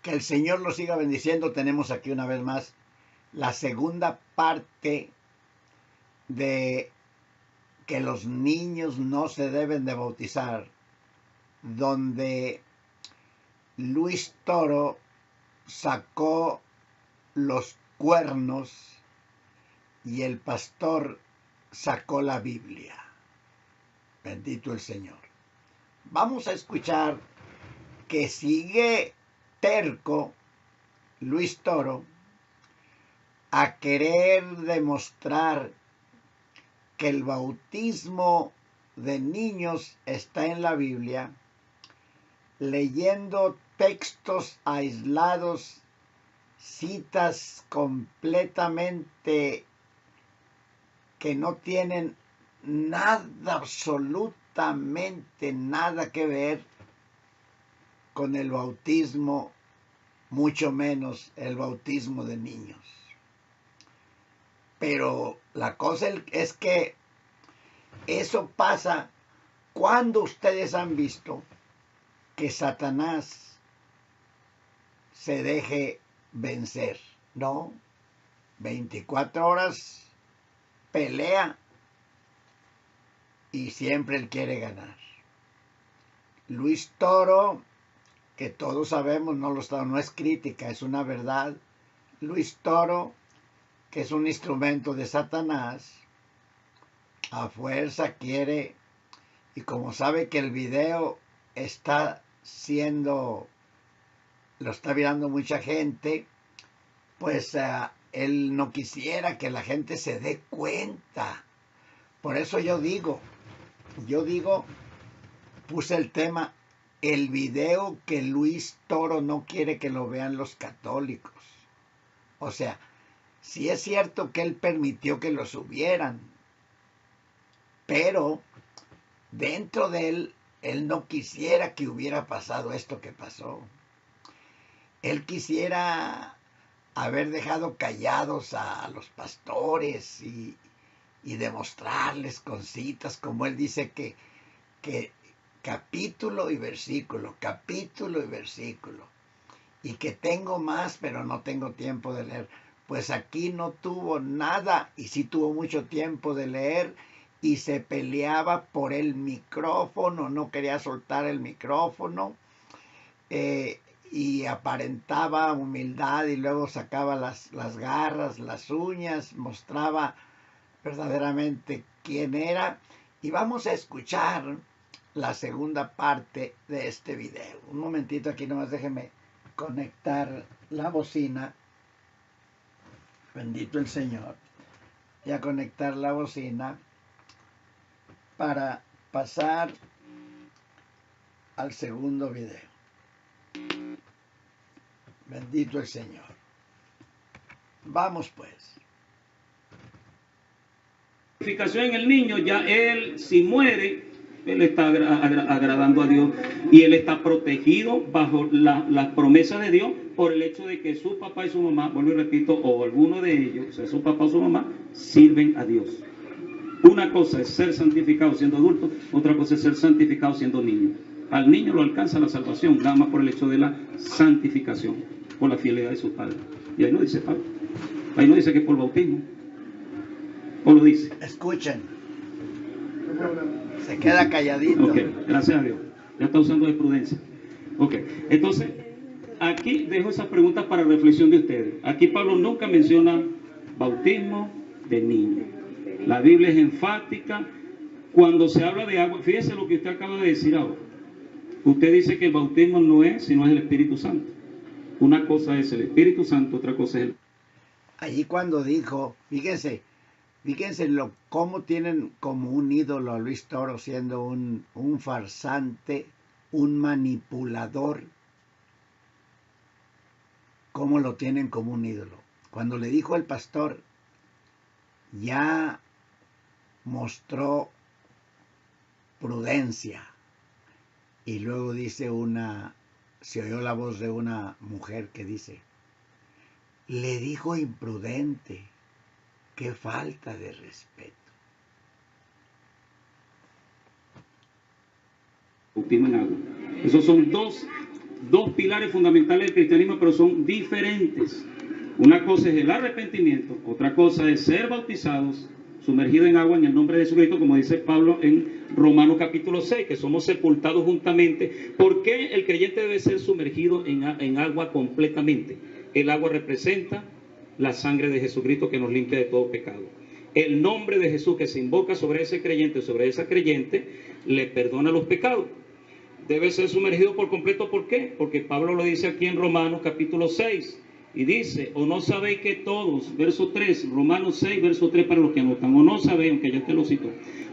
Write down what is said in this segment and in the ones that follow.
Que el Señor los siga bendiciendo. Tenemos aquí una vez más la segunda parte de que los niños no se deben de bautizar, donde Luis Toro sacó los cuernos y el pastor sacó la Biblia. Bendito el Señor. Vamos a escuchar que sigue terco Luis Toro a querer demostrar que el bautismo de niños está en la Biblia, leyendo textos aislados, citas completamente que no tienen nada, absolutamente nada que ver con el bautismo, mucho menos el bautismo de niños. Pero la cosa es que eso pasa cuando ustedes han visto que Satanás se deje vencer, ¿no? 24 horas pelea y siempre él quiere ganar. Luis Toro, que todos sabemos, no es crítica, es una verdad. Luis Toro, que es un instrumento de Satanás, a fuerza quiere, y como sabe que el video lo está mirando mucha gente, pues él no quisiera que la gente se dé cuenta. Por eso yo digo, puse el tema, el video que Luis Toro no quiere que lo vean los católicos. O sea, sí es cierto que él permitió que lo subieran, pero dentro de él no quisiera que hubiera pasado esto que pasó. Él quisiera haber dejado callados a los pastores y demostrarles con citas, como él dice que capítulo y versículo, y que tengo más, pero no tengo tiempo de leer. Pues aquí no tuvo nada, y sí tuvo mucho tiempo de leer, y se peleaba por el micrófono, no quería soltar el micrófono, y aparentaba humildad, y luego sacaba las garras, las uñas, mostraba verdaderamente quién era. Y vamos a escuchar la segunda parte de este video. Un momentito aquí, nomás déjeme conectar la bocina. Bendito el Señor. Y a conectar la bocina para pasar al segundo video. Bendito el Señor. Vamos pues. En el niño, ya él, si muere, él está agradando a Dios y él está protegido bajo las promesas de Dios por el hecho de que su papá y su mamá, vuelvo y repito, o alguno de ellos, o sea, su papá o su mamá, sirven a Dios. Una cosa es ser santificado siendo adulto, otra cosa es ser santificado siendo niño. Al niño lo alcanza la salvación, nada más por el hecho de la santificación, por la fidelidad de sus padres. Y ahí no dice Pablo, ahí no dice que es por bautismo. ¿O lo dice? Escuchen. Se queda calladito. Ok, gracias a Dios. Ya está usando de prudencia. Ok, entonces, aquí dejo esas preguntas para reflexión de ustedes. Aquí Pablo nunca menciona bautismo de niño. La Biblia es enfática. Cuando se habla de agua, fíjese lo que usted acaba de decir ahora. Usted dice que el bautismo no es, sino es el Espíritu Santo. Una cosa es el Espíritu Santo, otra cosa es el... Allí cuando dijo, fíjense cómo tienen como un ídolo a Luis Toro, siendo un farsante, un manipulador, cómo lo tienen como un ídolo. Cuando le dijo el pastor, ya mostró prudencia, y luego dice se oyó la voz de una mujer que dice, le dijo imprudente. ¡Qué falta de respeto! Bautismo en agua. Esos son dos dos pilares fundamentales del cristianismo, pero son diferentes. Una cosa es el arrepentimiento, otra cosa es ser bautizados, sumergidos en agua en el nombre de Jesucristo, como dice Pablo en Romanos capítulo 6, que somos sepultados juntamente. ¿Por qué el creyente debe ser sumergido en agua completamente? El agua representa la sangre de Jesucristo que nos limpia de todo pecado. El nombre de Jesús que se invoca sobre ese creyente, sobre esa creyente, le perdona los pecados. Debe ser sumergido por completo. ¿Por qué? Porque Pablo lo dice aquí en Romanos capítulo 6. Y dice, o no sabéis que todos, verso 3, Romanos 6, verso 3 para los que anotan, o no sabéis, aunque ya te lo cito,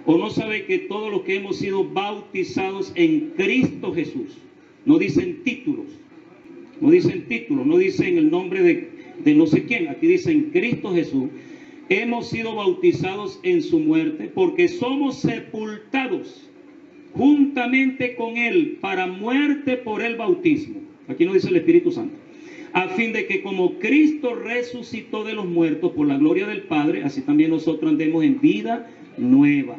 o no sabéis que todos los que hemos sido bautizados en Cristo Jesús, no dicen títulos, no dicen el nombre de no sé quién, aquí dicen Cristo Jesús, hemos sido bautizados en su muerte, porque somos sepultados juntamente con él para muerte por el bautismo. Aquí no dice el Espíritu Santo. A fin de que como Cristo resucitó de los muertos por la gloria del Padre, así también nosotros andemos en vida nueva.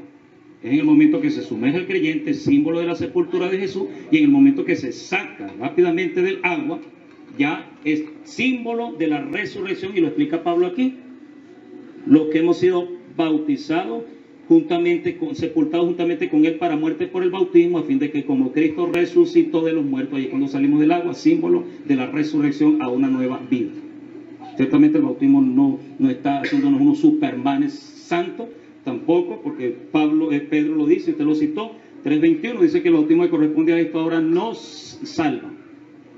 Es en el momento que se sumerge el creyente, símbolo de la sepultura de Jesús, y en el momento que se saca rápidamente del agua, ya es símbolo de la resurrección, y lo explica Pablo aquí. Los que hemos sido bautizados sepultados juntamente con él para muerte por el bautismo, a fin de que como Cristo resucitó de los muertos, ahí cuando salimos del agua, símbolo de la resurrección a una nueva vida. Ciertamente el bautismo no está haciéndonos unos supermanes santos, tampoco, porque Pedro lo dice, usted lo citó, 3:21, dice que el bautismo que corresponde a esto ahora nos salva.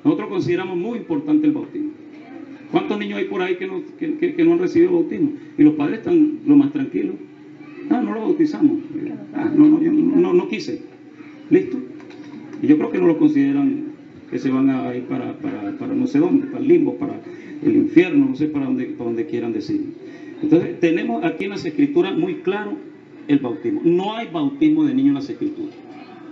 Nosotros consideramos muy importante el bautismo. ¿Cuántos niños hay por ahí que no han recibido el bautismo? Y los padres están lo más tranquilos. No lo bautizamos. No quise. ¿Listo? Y yo creo que no lo consideran que se van a ir para no sé dónde, para el limbo, para el infierno, no sé para dónde quieran decir. Entonces, tenemos aquí en las Escrituras muy claro el bautismo. No hay bautismo de niño en las Escrituras.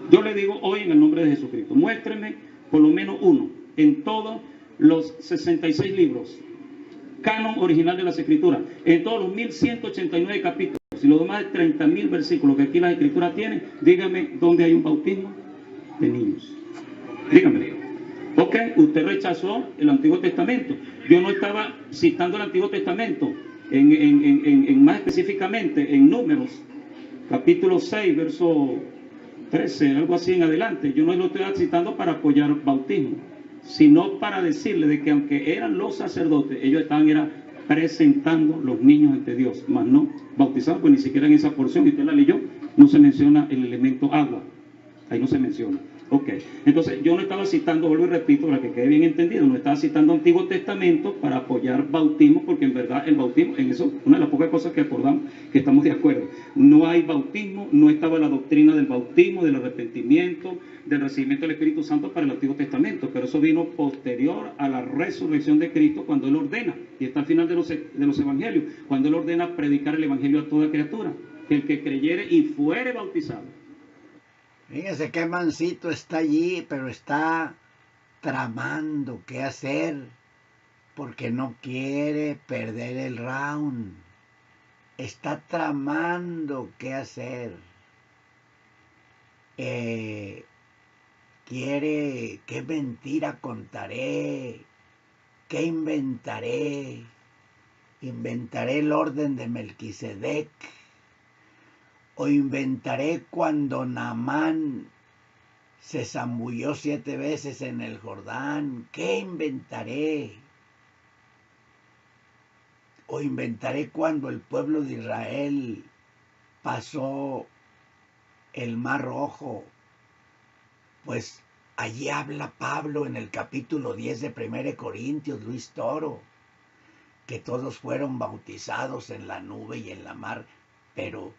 Yo le digo hoy en el nombre de Jesucristo, muéstreme por lo menos uno en todos los 66 libros, canon original de las Escrituras, en todos los 1189 capítulos y los demás de 30.000 versículos que aquí las Escrituras tienen, dígame dónde hay un bautismo de niños. Dígame. Ok, usted rechazó el Antiguo Testamento. Yo no estaba citando el Antiguo Testamento, más específicamente en Números, capítulo 6, verso 13, algo así en adelante. Yo no lo estoy citando para apoyar bautismo, sino para decirle de que aunque eran los sacerdotes, ellos estaban presentando los niños ante Dios, más no bautizados, pues ni siquiera en esa porción, y usted la leyó, no se menciona el elemento agua, ahí no se menciona. Ok, entonces yo no estaba citando, vuelvo y repito, para que quede bien entendido, no estaba citando Antiguo Testamento para apoyar bautismo, porque en verdad el bautismo, en eso, una de las pocas cosas que acordamos, que estamos de acuerdo, no hay bautismo, no estaba la doctrina del bautismo, del arrepentimiento, del recibimiento del Espíritu Santo para el Antiguo Testamento, pero eso vino posterior a la resurrección de Cristo, cuando Él ordena, y está al final de los evangelios, cuando Él ordena predicar el evangelio a toda criatura, que el que creyere y fuere bautizado. Fíjense qué mansito está allí, pero está tramando qué hacer, porque no quiere perder el round. Está tramando qué hacer. Quiere, qué mentira contaré, qué inventaré. Inventaré el orden de Melquisedec. O inventaré cuando Naamán se zambulló 7 veces en el Jordán. ¿Qué inventaré? O inventaré cuando el pueblo de Israel pasó el Mar Rojo. Pues allí habla Pablo en el capítulo 10 de 1 Corintios, Luis Toro, que todos fueron bautizados en la nube y en la mar, pero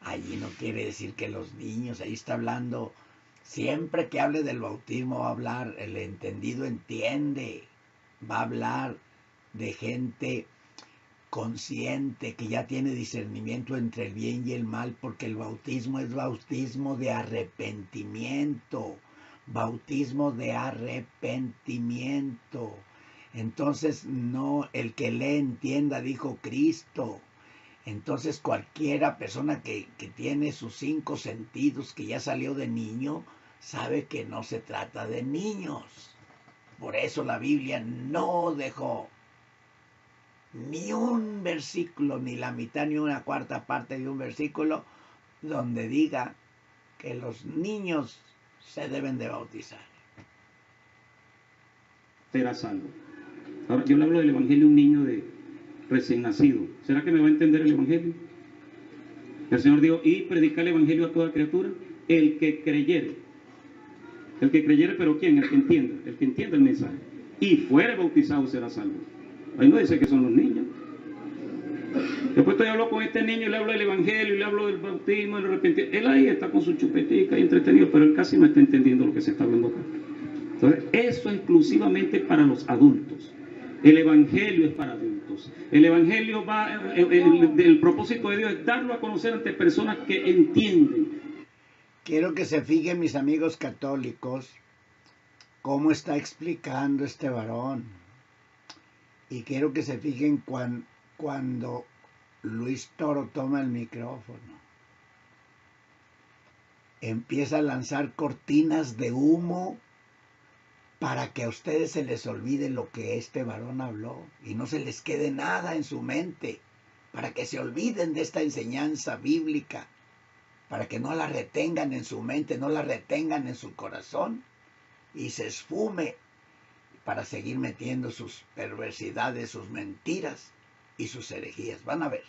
allí no quiere decir que los niños, ahí está hablando, siempre que hable del bautismo va a hablar, el entendido entiende, va a hablar de gente consciente que ya tiene discernimiento entre el bien y el mal, porque el bautismo es bautismo de arrepentimiento, bautismo de arrepentimiento. Entonces no, el que le entienda, dijo Cristo. Entonces cualquiera persona que tiene sus 5 sentidos, que ya salió de niño, sabe que no se trata de niños. por eso la Biblia no dejó ni un versículo, ni la mitad, ni una cuarta parte de un versículo donde diga que los niños se deben de bautizar. Será salvo. Ahora, yo le hablo del evangelio a un niño de recién nacido. ¿Será que me va a entender el evangelio? El Señor dijo, y predicar el evangelio a toda criatura, el que creyere. El que creyere, pero ¿quién? El que entienda el mensaje. Y fuere bautizado será salvo. Ahí no dice que son los niños. Después yo hablo con este niño y le hablo del evangelio, y le hablo del bautismo, del arrepentimiento. Él ahí está con su chupetica y entretenido, pero él casi no está entendiendo lo que se está hablando acá. Entonces, eso es exclusivamente para los adultos. El evangelio es para adultos. El evangelio va, el propósito de Dios es darlo a conocer ante personas que entienden. Quiero que se fijen, mis amigos católicos, cómo está explicando este varón. Y quiero que se fijen cuando Luis Toro toma el micrófono. Empieza a lanzar cortinas de humo para que a ustedes se les olvide lo que este varón habló y no se les quede nada en su mente, para que se olviden de esta enseñanza bíblica, para que no la retengan en su mente, no la retengan en su corazón y se esfume para seguir metiendo sus perversidades, sus mentiras y sus herejías. Van a ver.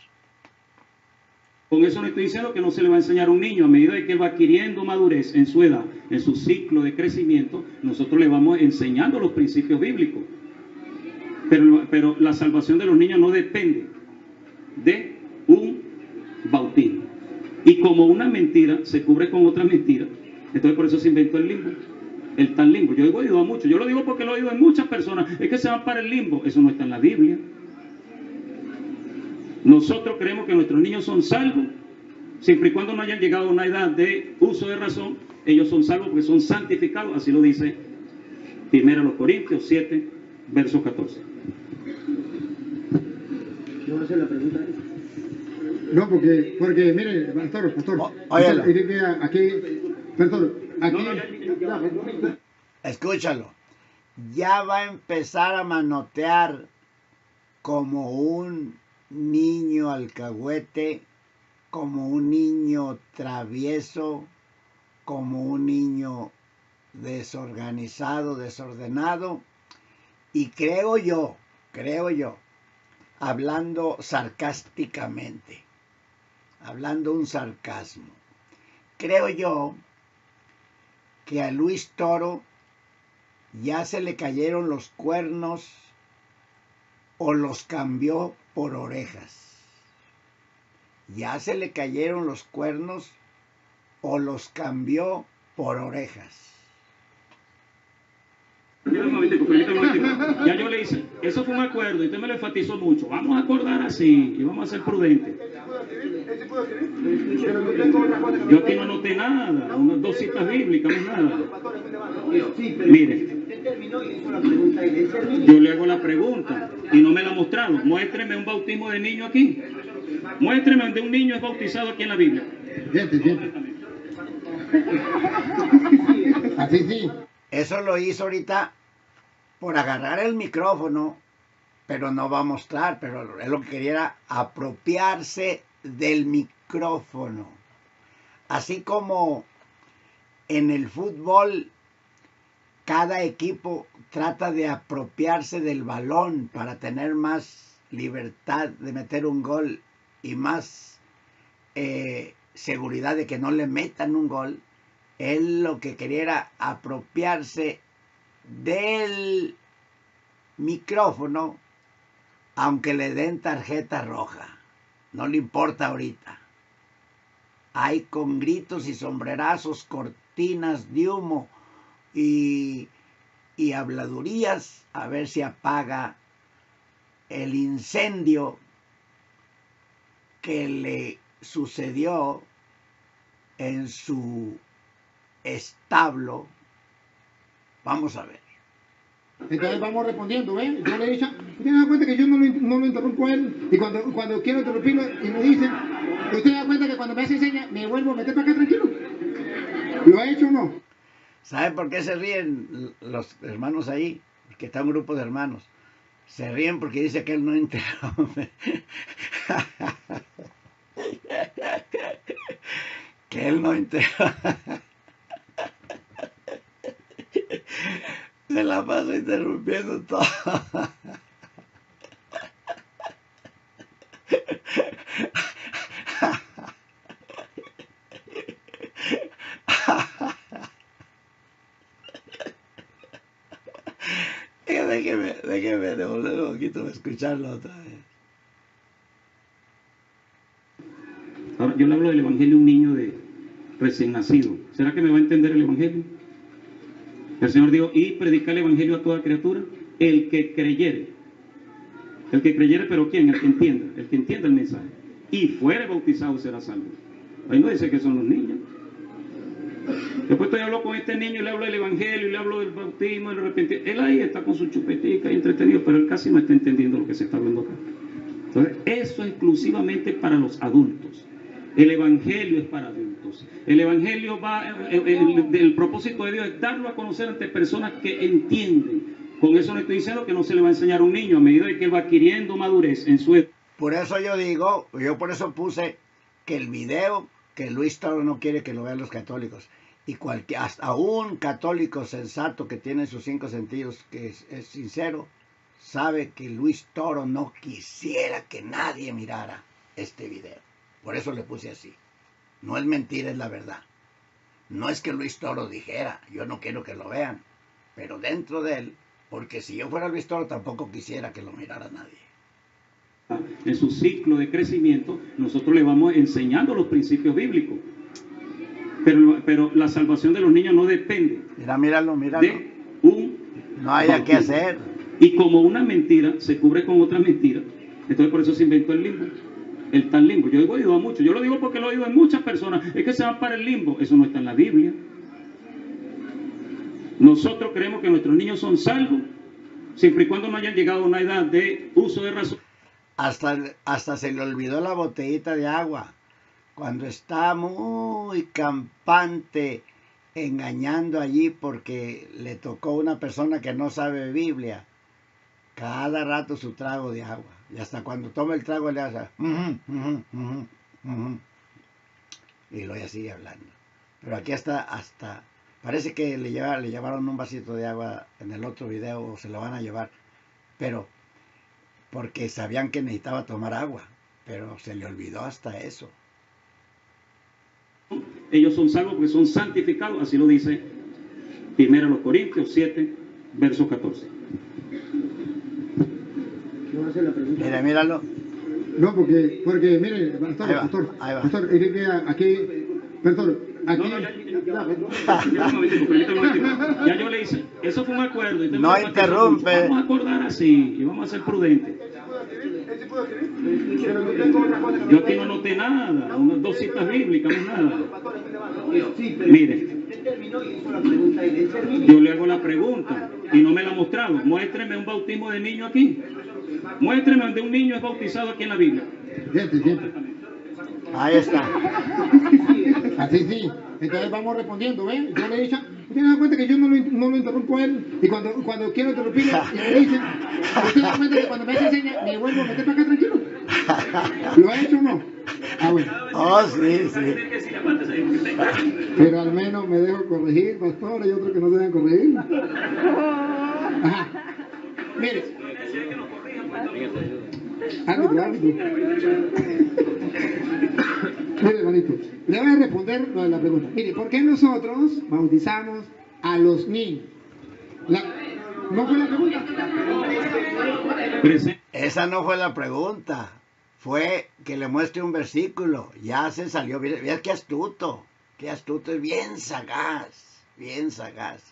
Con eso no estoy diciendo que no se le va a enseñar a un niño. A medida de que va adquiriendo madurez en su edad, en su ciclo de crecimiento, nosotros le vamos enseñando los principios bíblicos. Pero la salvación de los niños no depende de un bautismo. Y como una mentira se cubre con otra mentira, entonces por eso se inventó el limbo. El tal limbo. Yo he oído a muchos. Yo lo digo porque lo he oído en muchas personas. Es que se van para el limbo. Eso no está en la Biblia. Nosotros creemos que nuestros niños son salvos, siempre y cuando no hayan llegado a una edad de uso de razón. Ellos son salvos porque son santificados, así lo dice 1 Corintios 7, verso 14. ¿No va a hacer la pregunta? No, porque mire, pastor, Escúchalo. Ya va a empezar a manotear como un niño alcahuete, como un niño travieso, como un niño desorganizado, desordenado, y creo yo, hablando sarcásticamente, hablando un sarcasmo, creo yo que a Luis Toro ya se le cayeron los cuernos o los cambió por orejas. Ya se le cayeron los cuernos o los cambió por orejas. Ya yo le hice, eso fue un acuerdo y usted me lo enfatizó mucho. Vamos a acordar así y vamos a ser prudentes. Yo aquí no anoté nada, unas 2 citas bíblicas, no es nada. Mire, yo le hago la pregunta y no me la ha mostrado. Muéstreme un bautismo de niño aquí. Muéstreme donde un niño es bautizado aquí en la Biblia. Así sí. Eso lo hizo ahorita por agarrar el micrófono, pero no va a mostrar, pero él lo que quería era apropiarse del micrófono. Así como en el fútbol cada equipo trata de apropiarse del balón para tener más libertad de meter un gol y más seguridad de que no le metan un gol, él lo que quería era apropiarse del micrófono, aunque le den tarjeta roja. No le importa ahorita. Hay con gritos y sombrerazos, cortinas de humo y habladurías a ver si apaga el incendio que le sucedió en su establo. Vamos a ver. Entonces vamos respondiendo, ¿ven? Yo le he dicho, usted da cuenta que yo no lo interrumpo a él, y cuando quiero interrumpirlo y me dice, usted da cuenta que cuando me hace señas me vuelvo a meter para acá tranquilo. ¿Lo ha hecho o no? ¿Sabe por qué se ríen los hermanos ahí? porque está un grupo de hermanos. Se ríen porque dice que él no interrumpe. Que él no interrumpe. Se la pasa interrumpiendo todo. Déjeme devolver un poquito, escucharlo otra vez. Ahora, yo le hablo del evangelio a un niño de recién nacido. ¿Será que me va a entender el evangelio? El Señor dijo, y predicar el evangelio a toda criatura, el que creyere. El que creyere, pero ¿quién? El que entienda el mensaje. Y fuere bautizado será salvo. Ahí no dice que son los niños. Después estoy hablando con este niño y le hablo del evangelio, y le hablo del bautismo, del arrepentimiento. Él ahí está con su chupetica y entretenido, pero él casi no está entendiendo lo que se está hablando acá. Entonces, eso es exclusivamente para los adultos. El evangelio es para adultos. El evangelio va, el propósito de Dios es darlo a conocer ante personas que entienden. Con eso no estoy diciendo que no se le va a enseñar a un niño a medida de que va adquiriendo madurez en su... Por eso yo digo, yo por eso puse que el video, que Luis Toro no quiere que lo vean los católicos. Y hasta un católico sensato que tiene sus 5 sentidos, que es sincero, sabe que Luis Toro no quisiera que nadie mirara este video. Por eso le puse así. No es mentira, es la verdad. No es que Luis Toro dijera, yo no quiero que lo vean, pero dentro de él, porque si yo fuera Luis Toro tampoco quisiera que lo mirara nadie. En su ciclo de crecimiento, nosotros le vamos enseñando los principios bíblicos. Pero la salvación de los niños no depende míralo. de un no haya que hacer. Y como una mentira se cubre con otra mentira, entonces por eso se inventó el limbo. El tal limbo. Yo he oído a muchos. Yo lo digo porque lo he oído en muchas personas. Es que se van para el limbo. Eso no está en la Biblia. Nosotros creemos que nuestros niños son salvos siempre y cuando no hayan llegado a una edad de uso de razón. Hasta se le olvidó la botellita de agua. Cuando está muy campante engañando allí porque le tocó una persona que no sabe Biblia. Cada rato su trago de agua. Y hasta cuando toma el trago le hace... Y luego ya sigue hablando. Pero aquí hasta parece que le llevaron un vasito de agua en el otro video, o se lo van a llevar. Pero porque sabían que necesitaba tomar agua. Pero se le olvidó hasta eso. Ellos son salvos porque son santificados, así lo dice 1 Corintios 7, verso 14. Míralo. No, porque mire, pastor, aquí, ya yo le hice, eso fue un acuerdo. No interrumpe. Vamos a acordar así y vamos a ser prudentes. Yo aquí no anoté nada, unas 2 citas bíblicas, no nada. Mire, yo le hago la pregunta y no me la ha mostrado. Muéstreme un bautismo de niño aquí. Muéstreme donde un niño es bautizado aquí en la Biblia. Siente. Ahí está. Así sí. Entonces vamos respondiendo, ¿ven? Yo le he dicho, ¿usted se da cuenta que yo no lo interrumpo a él? Y cuando quiero interrumpirle, le dicen, ¿usted se da cuenta que cuando me hace señas, me vuelvo a meter para acá tranquilo? ¿Lo ha hecho o no? Ah, bueno. Oh, sí. Pero al menos me dejo corregir, pastor, hay otros que no se dejan corregir. Ajá. Mire. Árbitro. Mire, hermanito, le voy a responder lo de la pregunta. Mire, ¿por qué nosotros bautizamos a los niños? ¿No fue la pregunta? Esa no fue la pregunta. Fue que le muestre un versículo. Ya se salió. Mira qué astuto. Qué astuto. Es bien sagaz. Bien sagaz.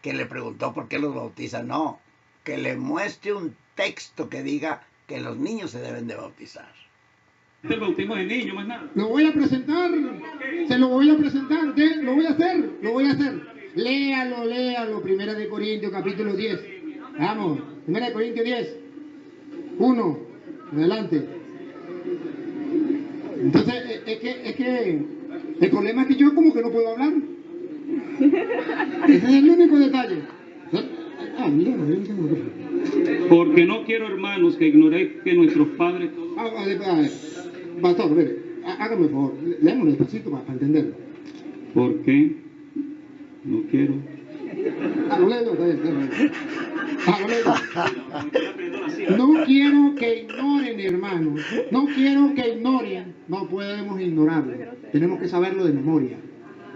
Que le preguntó por qué los bautiza. No. Que le muestre un texto que diga que los niños se deben de bautizar. El bautismo de niño, más nada. Lo voy a presentar. Se lo voy a presentar. ¿Qué? Lo voy a hacer. Léalo. 1 de Corintios, capítulo 10. Vamos. 1 de Corintios 10. 1. Adelante. Entonces, es que el problema es que yo como que no puedo hablar. Ese es el único detalle. mira, no, yo no sé. Porque no quiero, hermanos, que ignoréis que nuestros padres... Pastor, mire, hágame el favor, leámoslo despacito para entenderlo. ¿Por qué? No quiero. No quiero que ignoren, hermanos. No quiero que ignoren. No podemos ignorarlo. Tenemos que saberlo de memoria.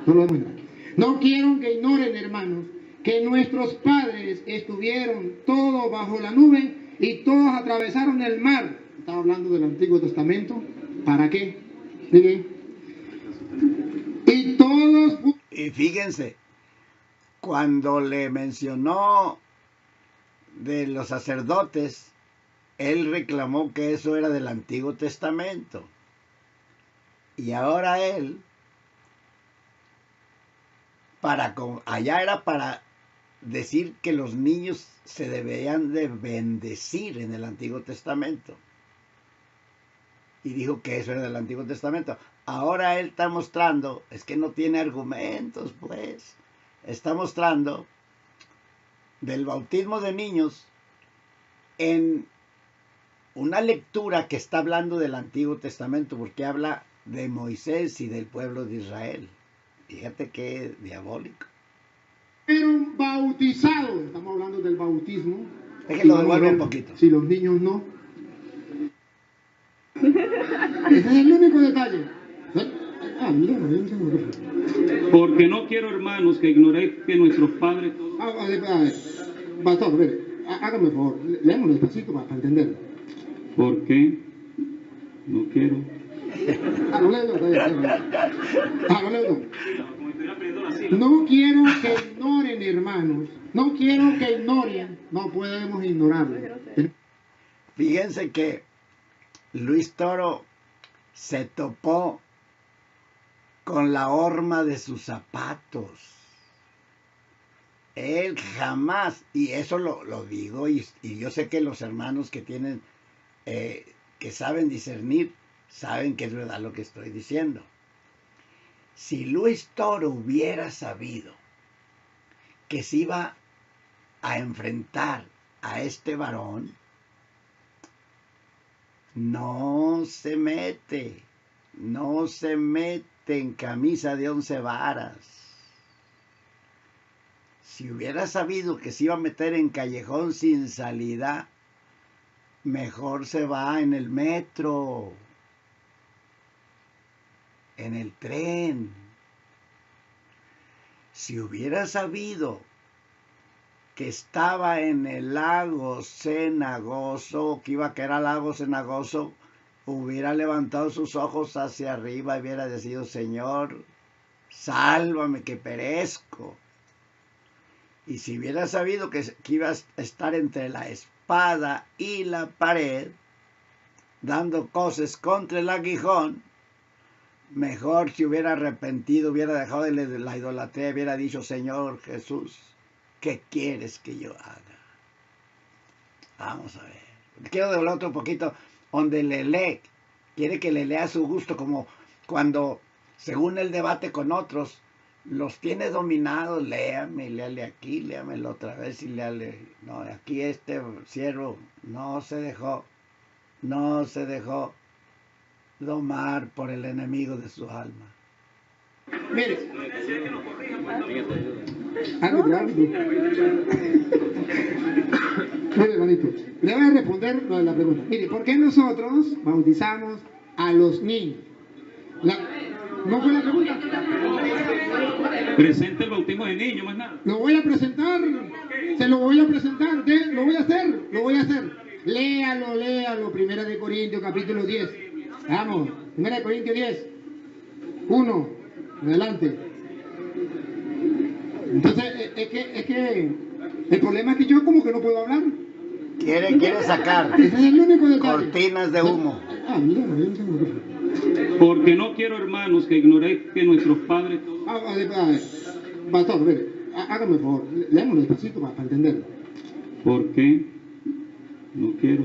No lo debemos ignorar. No quiero que ignoren, hermanos, que nuestros padres estuvieron todos bajo la nube y todos atravesaron el mar. Estaba hablando del Antiguo Testamento. ¿Para qué? ¿Sí? Y todos... Y fíjense, cuando le mencionó de los sacerdotes, él reclamó que eso era del Antiguo Testamento. Y ahora él, allá era para decir que los niños se debían de bendecir en el Antiguo Testamento. Y dijo que eso era del Antiguo Testamento. Ahora él está mostrando, es que no tiene argumentos, pues. Está mostrando del bautismo de niños en una lectura que está hablando del Antiguo Testamento, porque habla de Moisés y del pueblo de Israel. Fíjate qué diabólico. Fueron bautizados, estamos hablando del bautismo. Es que lo devuelvo un poquito. Si los niños no. Ese es el único detalle. Mira, Porque no quiero, hermanos, que ignoréis que nuestros padres... Pastor, mire, hágame el favor, leámoslo despacito para entenderlo. ¿Por qué? No quiero. No quiero que ignoren, hermanos. No quiero que ignoren. No podemos ignorarlo. Fíjense que Luis Toro se topó con la horma de sus zapatos. Él jamás, y eso lo digo, y yo sé que los hermanos que tienen, que saben discernir, saben que es verdad lo que estoy diciendo. Si Luis Toro hubiera sabido que se iba a enfrentar a este varón, no se mete en camisa de 11 varas. Si hubiera sabido que se iba a meter en callejón sin salida, mejor se va en el metro, en el tren. Si hubiera sabido que estaba en el lago cenagoso, que iba a caer al lago cenagoso, hubiera levantado sus ojos hacia arriba y hubiera decidido: Señor, sálvame que perezco. Y si hubiera sabido que iba a estar entre la espada y la pared, dando coces contra el aguijón, mejor se hubiera arrepentido, hubiera dejado de la idolatría, hubiera dicho: Señor Jesús, ¿qué quieres que yo haga? Vamos a ver. Quiero devolver otro poquito donde le lee. Quiere que le lea a su gusto, como cuando, según el debate con otros, los tiene dominados. Léame, léale aquí, léamelo otra vez y léale. No, aquí este siervo no se dejó domar por el enemigo de su alma. Mire, mire, hermanito, le voy a responder lo de la pregunta. Mire, ¿por qué nosotros bautizamos a los niños? ¿No fue la pregunta? Presente el bautismo de niños, más nada. Lo voy a presentar, se lo voy a presentar, lo voy a hacer. Léalo, 1 Corintios capítulo 10. Vamos, 1 Corintios 10. 1, adelante. Entonces, es que el problema es que yo como que no puedo hablar. Quiere sacar Ese es el único detalle. cortinas de humo. Mira, Porque no quiero, hermanos, que ignoréis que nuestros padres... Pastor, mire, hágame el favor, leámoslo despacito para entenderlo. ¿Por qué? No quiero.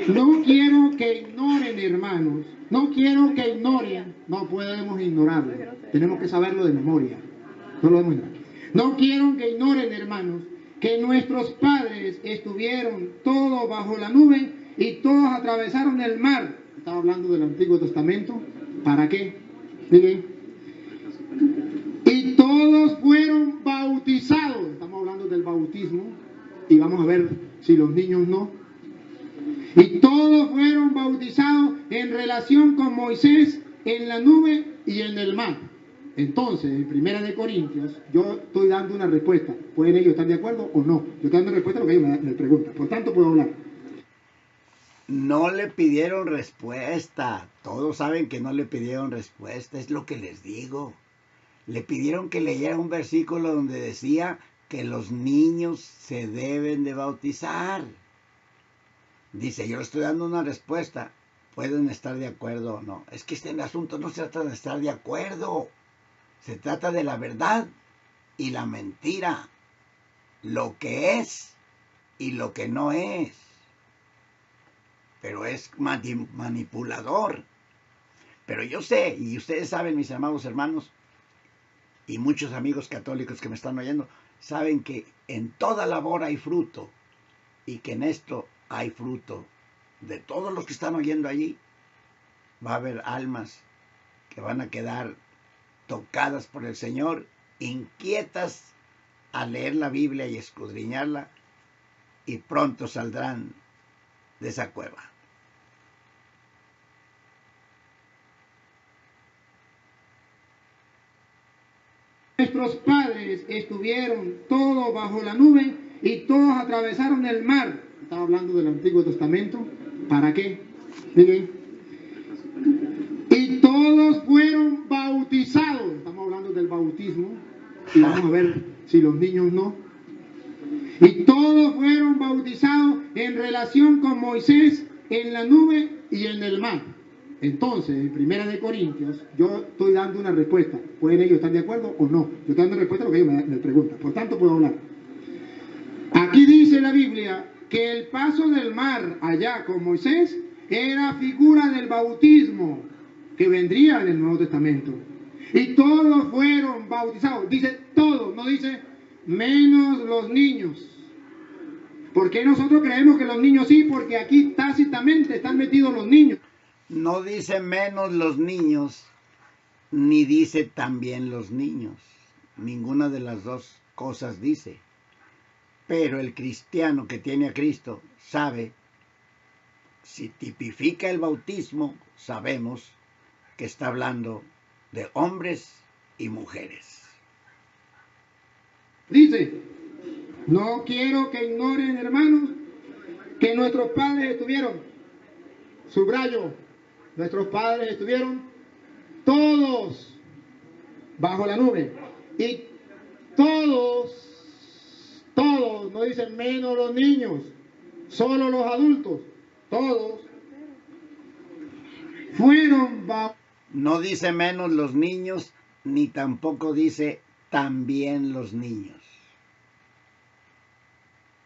No quiero que ignoren, hermanos. No quiero que ignoren. No podemos ignorarlo. Tenemos que saberlo de memoria. No lo vamos a entrar. No quiero que ignoren, hermanos, que nuestros padres estuvieron todos bajo la nube y todos atravesaron el mar. Estaba hablando del Antiguo Testamento. ¿Para qué? Miren. Y todos fueron bautizados. Estamos hablando del bautismo. Y vamos a ver si los niños no. Y todos fueron bautizados en relación con Moisés en la nube y en el mar. Entonces, en 1 Corintios, yo estoy dando una respuesta. ¿Pueden ellos estar de acuerdo o no? Yo estoy dando respuesta a lo que ellos me preguntan. Por tanto, puedo hablar. No le pidieron respuesta. Todos saben que no le pidieron respuesta. Es lo que les digo. Le pidieron que leyera un versículo donde decía que los niños se deben de bautizar. Dice, yo le estoy dando una respuesta. Pueden estar de acuerdo o no. Es que este asunto no se trata de estar de acuerdo. Se trata de la verdad y la mentira. Lo que es y lo que no es. Pero es manipulador. Pero yo sé, y ustedes saben, mis amados hermanos, y muchos amigos católicos que me están oyendo, saben que en toda labor hay fruto. Y que en esto hay fruto. De todos los que están oyendo allí, va a haber almas que van a quedar tocadas por el Señor, inquietas a leer la Biblia y escudriñarla, y pronto saldrán de esa cueva. Nuestros padres estuvieron todos bajo la nube y todos atravesaron el mar. Estaba hablando del Antiguo Testamento. ¿Para qué? Miren. Y todos fueron bautizados. Estamos hablando del bautismo. Y vamos a ver si los niños no. Y todos fueron bautizados en relación con Moisés en la nube y en el mar. Entonces, en 1 Corintios, yo estoy dando una respuesta. ¿Pueden ellos estar de acuerdo o no? Yo estoy dando respuesta a lo que ellos me preguntan. Por tanto, puedo hablar. Aquí dice la Biblia que el paso del mar allá con Moisés era figura del bautismo que vendría en el Nuevo Testamento. Y todos fueron bautizados. Dice todos, no dice menos los niños. ¿Por qué nosotros creemos que los niños sí? Porque aquí tácitamente están metidos los niños. No dice menos los niños, ni dice también los niños. Ninguna de las dos cosas dice. Pero el cristiano que tiene a Cristo sabe, si tipifica el bautismo, sabemos que está hablando de hombres y mujeres. Dice, no quiero que ignoren, hermanos, que nuestros padres estuvieron, subrayo, nuestros padres estuvieron todos bajo la nube. Y todos, no dicen menos los niños, solo los adultos, todos fueron bajo. No dice menos los niños, ni tampoco dice también los niños.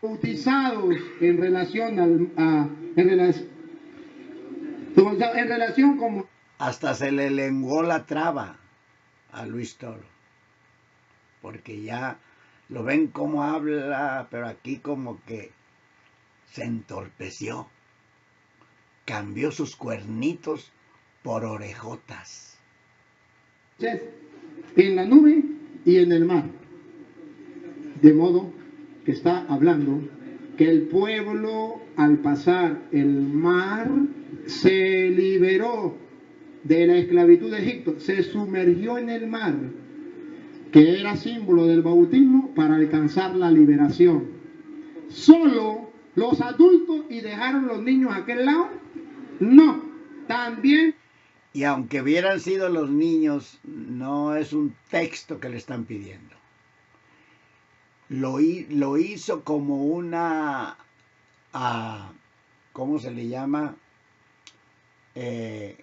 Bautizados en relación en relación como... Hasta se le lenguó la traba a Luis Toro, porque ya lo ven como habla, pero aquí como que se entorpeció, cambió sus cuernitos por orejotas. En la nube y en el mar, de modo que está hablando que el pueblo al pasar el mar se liberó de la esclavitud de Egipto, se sumergió en el mar, que era símbolo del bautismo para alcanzar la liberación. ¿Solo los adultos y dejaron los niños a aquel lado? No, también. Y aunque hubieran sido los niños, no es un texto que le están pidiendo. Lo hizo como una, ¿cómo se le llama? El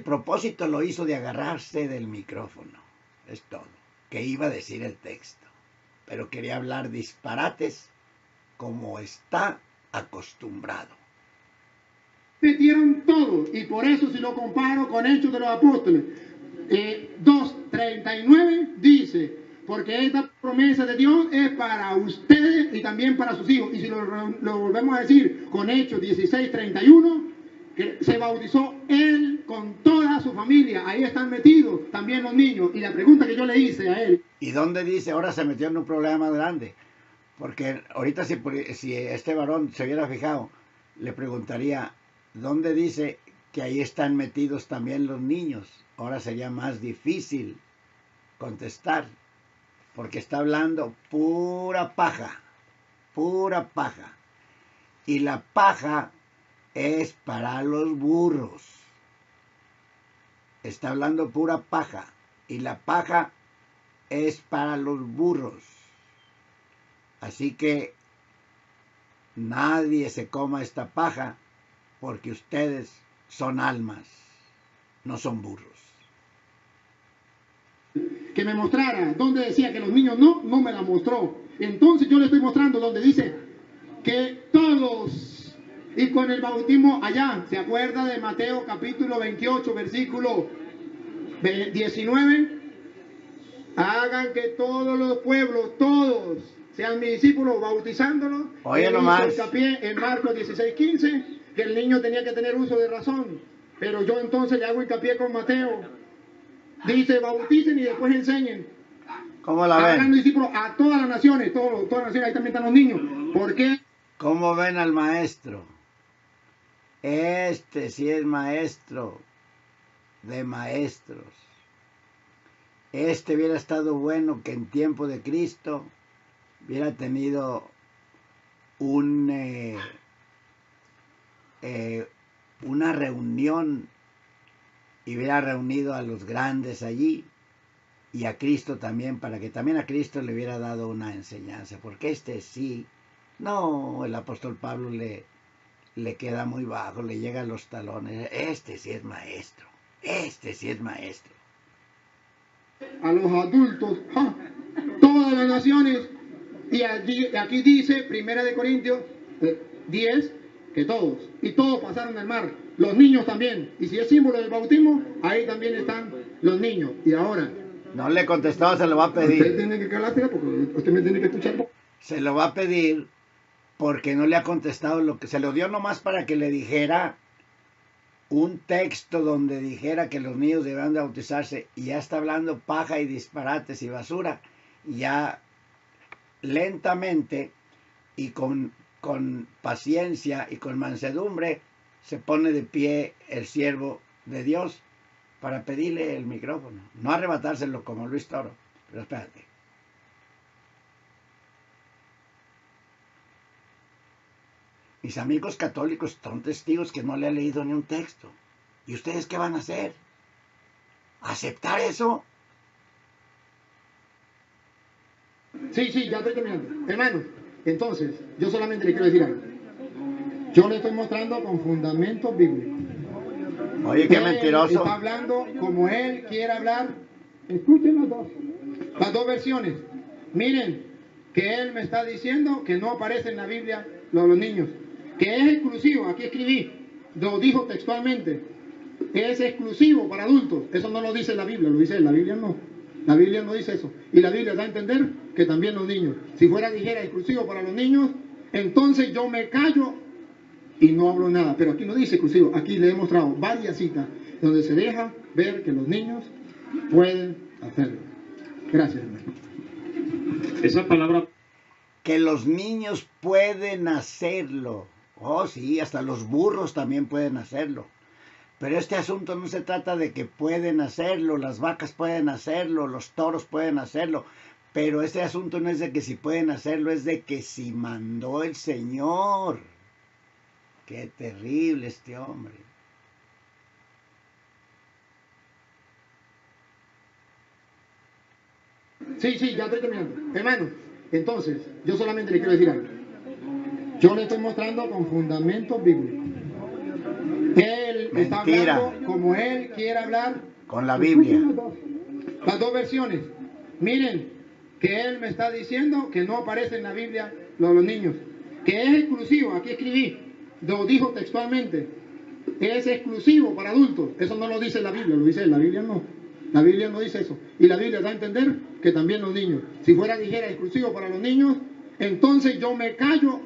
propósito lo hizo de agarrarse del micrófono, es todo, que iba a decir el texto, pero quería hablar disparates como está acostumbrado. Metieron todo, y por eso si lo comparo con Hechos de los Apóstoles, 39 dice, porque esta promesa de Dios es para ustedes y también para sus hijos. Y si lo volvemos a decir con Hechos 16:31, que se bautizó él con toda su familia. Ahí están metidos también los niños. Y la pregunta que yo le hice a él. ¿Y dónde dice? Ahora se metió en un problema más grande. Porque ahorita si este varón se hubiera fijado, le preguntaría, ¿dónde dice que ahí están metidos también los niños? Ahora sería más difícil contestar, porque está hablando pura paja, pura paja. Y la paja es para los burros. Está hablando pura paja, y la paja es para los burros. Así que nadie se coma esta paja, porque ustedes son almas, no son burros. Que me mostrara donde decía que los niños no me la mostró. Entonces yo le estoy mostrando donde dice que todos, y con el bautismo allá, ¿se acuerda de Mateo capítulo 28, versículo 19? Hagan que todos los pueblos, todos, sean mis discípulos, bautizándolos. Oye, Él nomás. hizo hincapié en Marcos 16:15, que el niño tenía que tener uso de razón. Pero yo entonces le hago hincapié con Mateo. Dice, bauticen y después enseñen. ¿Cómo la Hagan ven? discípulos a todas las naciones, todas las naciones, ahí también están los niños. ¿Por qué? ¿Cómo ven al maestro? Este sí es maestro de maestros. Este hubiera estado bueno que en tiempo de Cristo hubiera tenido una reunión y hubiera reunido a los grandes allí y a Cristo también, para que también a Cristo le hubiera dado una enseñanza, porque este sí, no, el apóstol Pablo le queda muy bajo, le llega a los talones. Este sí es maestro, este sí es maestro. A los adultos, todas las naciones. Y aquí dice, 1 Corintios 10, que todos, y todos pasaron el mar, los niños también. Y si es símbolo del bautismo, ahí también están los niños. Y ahora, No le contestó, se lo va a usted pedir. tiene que calársela porque usted me tiene que escuchar. Se lo va a pedir porque no le ha contestado lo que se lo dio, nomás para que le dijera un texto donde dijera que los niños debían de bautizarse, y ya está hablando paja y disparates y basura. Y ya lentamente y con paciencia y con mansedumbre se pone de pie el siervo de Dios para pedirle el micrófono, no arrebatárselo como Luis Toro. Pero espérate. Mis amigos católicos son testigos que no le ha leído ni un texto. ¿Y ustedes qué van a hacer? ¿Aceptar eso? Sí, ya estoy terminando. Hermano, entonces, yo solamente le quiero decir algo. Yo le estoy mostrando con fundamentos bíblicos. Oye, qué Él mentiroso. está hablando como él quiere hablar. Escuchen las dos versiones. Miren, que él me está diciendo que no aparece en la Biblia los niños. Que es exclusivo, aquí escribí, lo dijo textualmente. Es exclusivo para adultos. Eso no lo dice la Biblia, lo dice él, la Biblia no. La Biblia no dice eso. Y la Biblia da a entender que también los niños. Si dijera exclusivo para los niños, entonces yo me callo y no hablo nada. Pero aquí no dice exclusivo. Aquí le he mostrado varias citas donde se deja ver que los niños pueden hacerlo. Gracias, hermano. Esa palabra Que los niños pueden hacerlo. Oh, sí, hasta los burros también pueden hacerlo. Pero este asunto no se trata de que pueden hacerlo, las vacas pueden hacerlo, los toros pueden hacerlo. Pero este asunto no es de que si pueden hacerlo, es de que si mandó el Señor. Qué terrible este hombre. Sí, ya estoy terminando. Hermano, entonces, yo solamente le quiero decir algo. Yo le estoy mostrando con fundamentos bíblicos. Él está Mentira. hablando como él quiere hablar. Con la Biblia. Las dos versiones. Miren, que él me está diciendo que no aparece en la Biblia los niños. Que es exclusivo, aquí escribí, lo dijo textualmente. Es exclusivo para adultos. Eso no lo dice la Biblia, lo dice él, la Biblia no. La Biblia no dice eso. Y la Biblia da a entender que también los niños. Si fuera, dijera, exclusivo para los niños, entonces yo me callo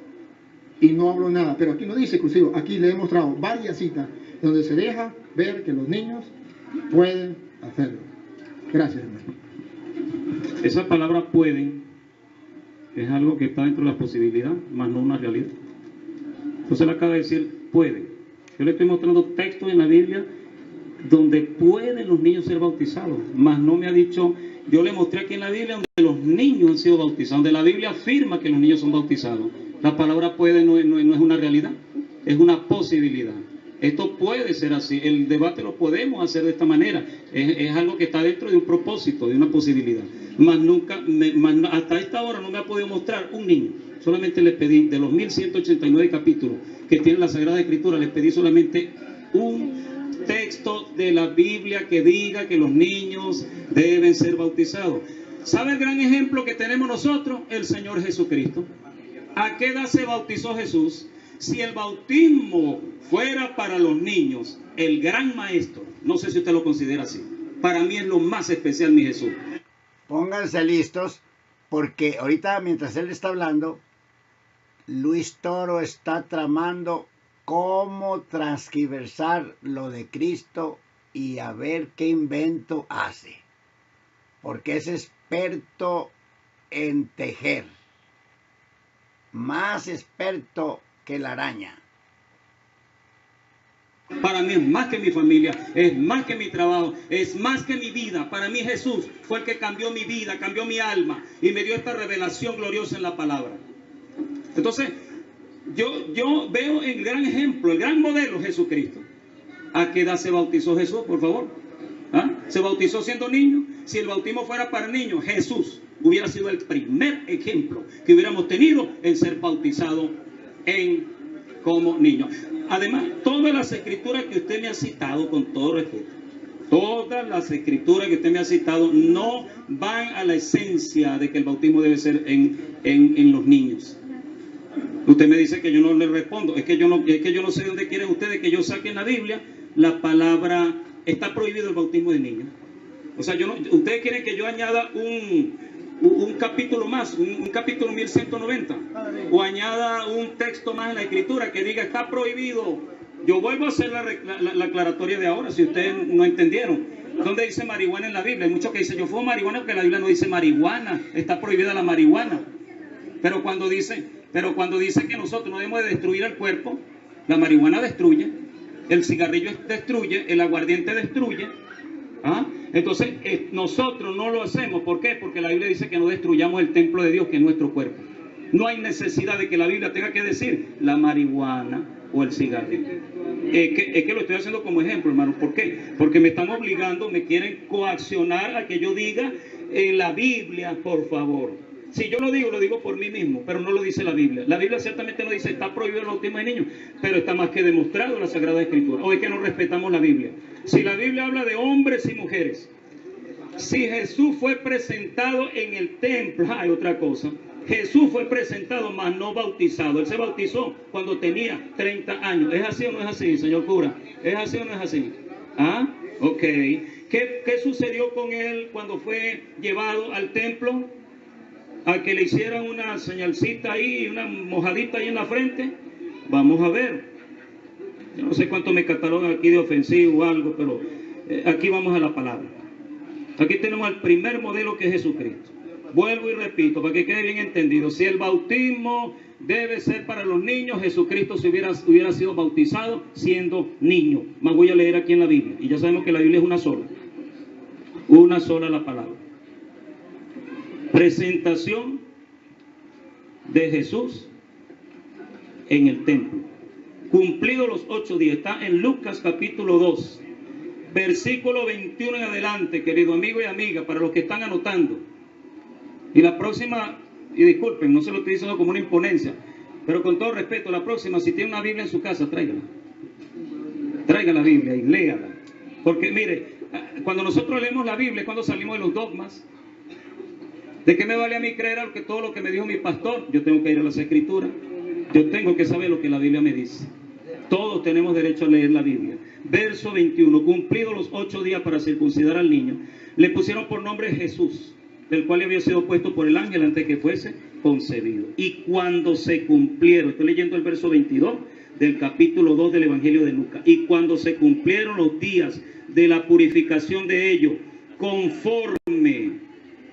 y no hablo nada. Pero aquí no dice exclusivo. Aquí le he mostrado varias citas donde se deja ver que los niños pueden hacerlo. Gracias, hermano. Esa palabra pueden es algo que está dentro de la posibilidad, más no una realidad. Entonces él acaba de decir pueden. Yo le estoy mostrando textos en la Biblia donde pueden los niños ser bautizados, más no me ha dicho. Yo le mostré aquí en la Biblia donde los niños han sido bautizados, donde la Biblia afirma que los niños son bautizados. La palabra puede no es una realidad, es una posibilidad. Esto puede ser así, el debate lo podemos hacer de esta manera, es algo que está dentro de un propósito, de una posibilidad. Más nunca, hasta esta hora no me ha podido mostrar un niño. Solamente les pedí, de los 1189 capítulos que tiene la Sagrada Escritura, les pedí solamente un texto de la Biblia que diga que los niños deben ser bautizados. ¿Sabe el gran ejemplo que tenemos nosotros? El Señor Jesucristo. ¿A qué edad se bautizó Jesús? Si el bautismo fuera para los niños, el gran maestro, no sé si usted lo considera así, para mí es lo más especial, mi Jesús. Pónganse listos, porque ahorita mientras él está hablando, Luis Toro está tramando cómo transgiversar lo de Cristo y a ver qué invento hace, porque es experto en tejer, más experto que la araña. Para mí es más que mi familia, es más que mi trabajo, es más que mi vida. Para mí Jesús fue el que cambió mi vida, cambió mi alma y me dio esta revelación gloriosa en la palabra. Entonces, yo veo el gran ejemplo, el gran modelo, Jesucristo. ¿A qué edad se bautizó Jesús, por favor? ¿Ah? ¿Se bautizó siendo niño? Si el bautismo fuera para niños, Jesús hubiera sido el primer ejemplo que hubiéramos tenido en ser bautizado como niño. Además, todas las escrituras que usted me ha citado, con todo respeto, todas las escrituras que usted me ha citado no van a la esencia de que el bautismo debe ser en los niños. Usted me dice que yo no le respondo. Es que yo no sé de dónde quieren ustedes que yo saque en la Biblia la palabra, está prohibido el bautismo de niños. O sea, ustedes quieren que yo añada un capítulo más, un capítulo 1190, o añada un texto más en la escritura que diga está prohibido. Yo vuelvo a hacer la aclaratoria de ahora, si ustedes no entendieron. ¿Dónde dice marihuana en la Biblia? Hay muchos que dicen yo fumo marihuana porque la Biblia no dice marihuana, está prohibida la marihuana. Pero cuando dice que nosotros no debemos de destruir el cuerpo, la marihuana destruye, el cigarrillo destruye, el aguardiente destruye. ¿Ah? Entonces nosotros no lo hacemos. ¿Por qué? Porque la Biblia dice que no destruyamos el templo de Dios, que es nuestro cuerpo. No hay necesidad de que la Biblia tenga que decir la marihuana o el cigarrillo. Es que lo estoy haciendo como ejemplo, hermano. ¿Por qué? Porque me están obligando, me quieren coaccionar a que yo diga en la Biblia, por favor. Si yo lo digo por mí mismo, pero no lo dice la Biblia. La Biblia ciertamente no dice está prohibido el bautismo de niños, pero está más que demostrado en la Sagrada Escritura. O es que no respetamos la Biblia. Si la Biblia habla de hombres y mujeres, si Jesús fue presentado en el templo, hay otra cosa. Jesús fue presentado, mas no bautizado. Él se bautizó cuando tenía 30 años. ¿Es así o no es así, señor cura? ¿Es así o no es así? ¿Ah? Ok. ¿Qué sucedió con él cuando fue llevado al templo? A que le hicieran una señalcita ahí, una mojadita ahí en la frente. Vamos a ver. Yo no sé cuánto me catalogan aquí de ofensivo o algo, pero aquí vamos a la palabra. Aquí tenemos el primer modelo que es Jesucristo. Vuelvo y repito, para que quede bien entendido. Si el bautismo debe ser para los niños, Jesucristo hubiera sido bautizado siendo niño. Más voy a leer aquí en la Biblia. Y ya sabemos que la Biblia es una sola. Una sola la palabra. Presentación de Jesús en el templo. Cumplidos los 8 días. Está en Lucas capítulo 2. Versículo 21 en adelante, querido amigo y amiga, para los que están anotando. Y la próxima, y disculpen, no se lo estoy diciendo como una imponencia, pero con todo respeto, la próxima, si tiene una Biblia en su casa, tráigala. Traiga la Biblia y léala. Porque mire, cuando nosotros leemos la Biblia, cuando salimos de los dogmas, ¿de qué me vale a mí creer todo lo que me dijo mi pastor? Yo tengo que ir a las Escrituras. Yo tengo que saber lo que la Biblia me dice. Todos tenemos derecho a leer la Biblia. verso 21. Cumplidos los 8 días para circuncidar al niño, le pusieron por nombre Jesús, del cual había sido puesto por el ángel antes que fuese concebido. Y cuando se cumplieron, estoy leyendo el verso 22 del capítulo 2 del Evangelio de Lucas, y cuando se cumplieron los días de la purificación de ellos, conforme,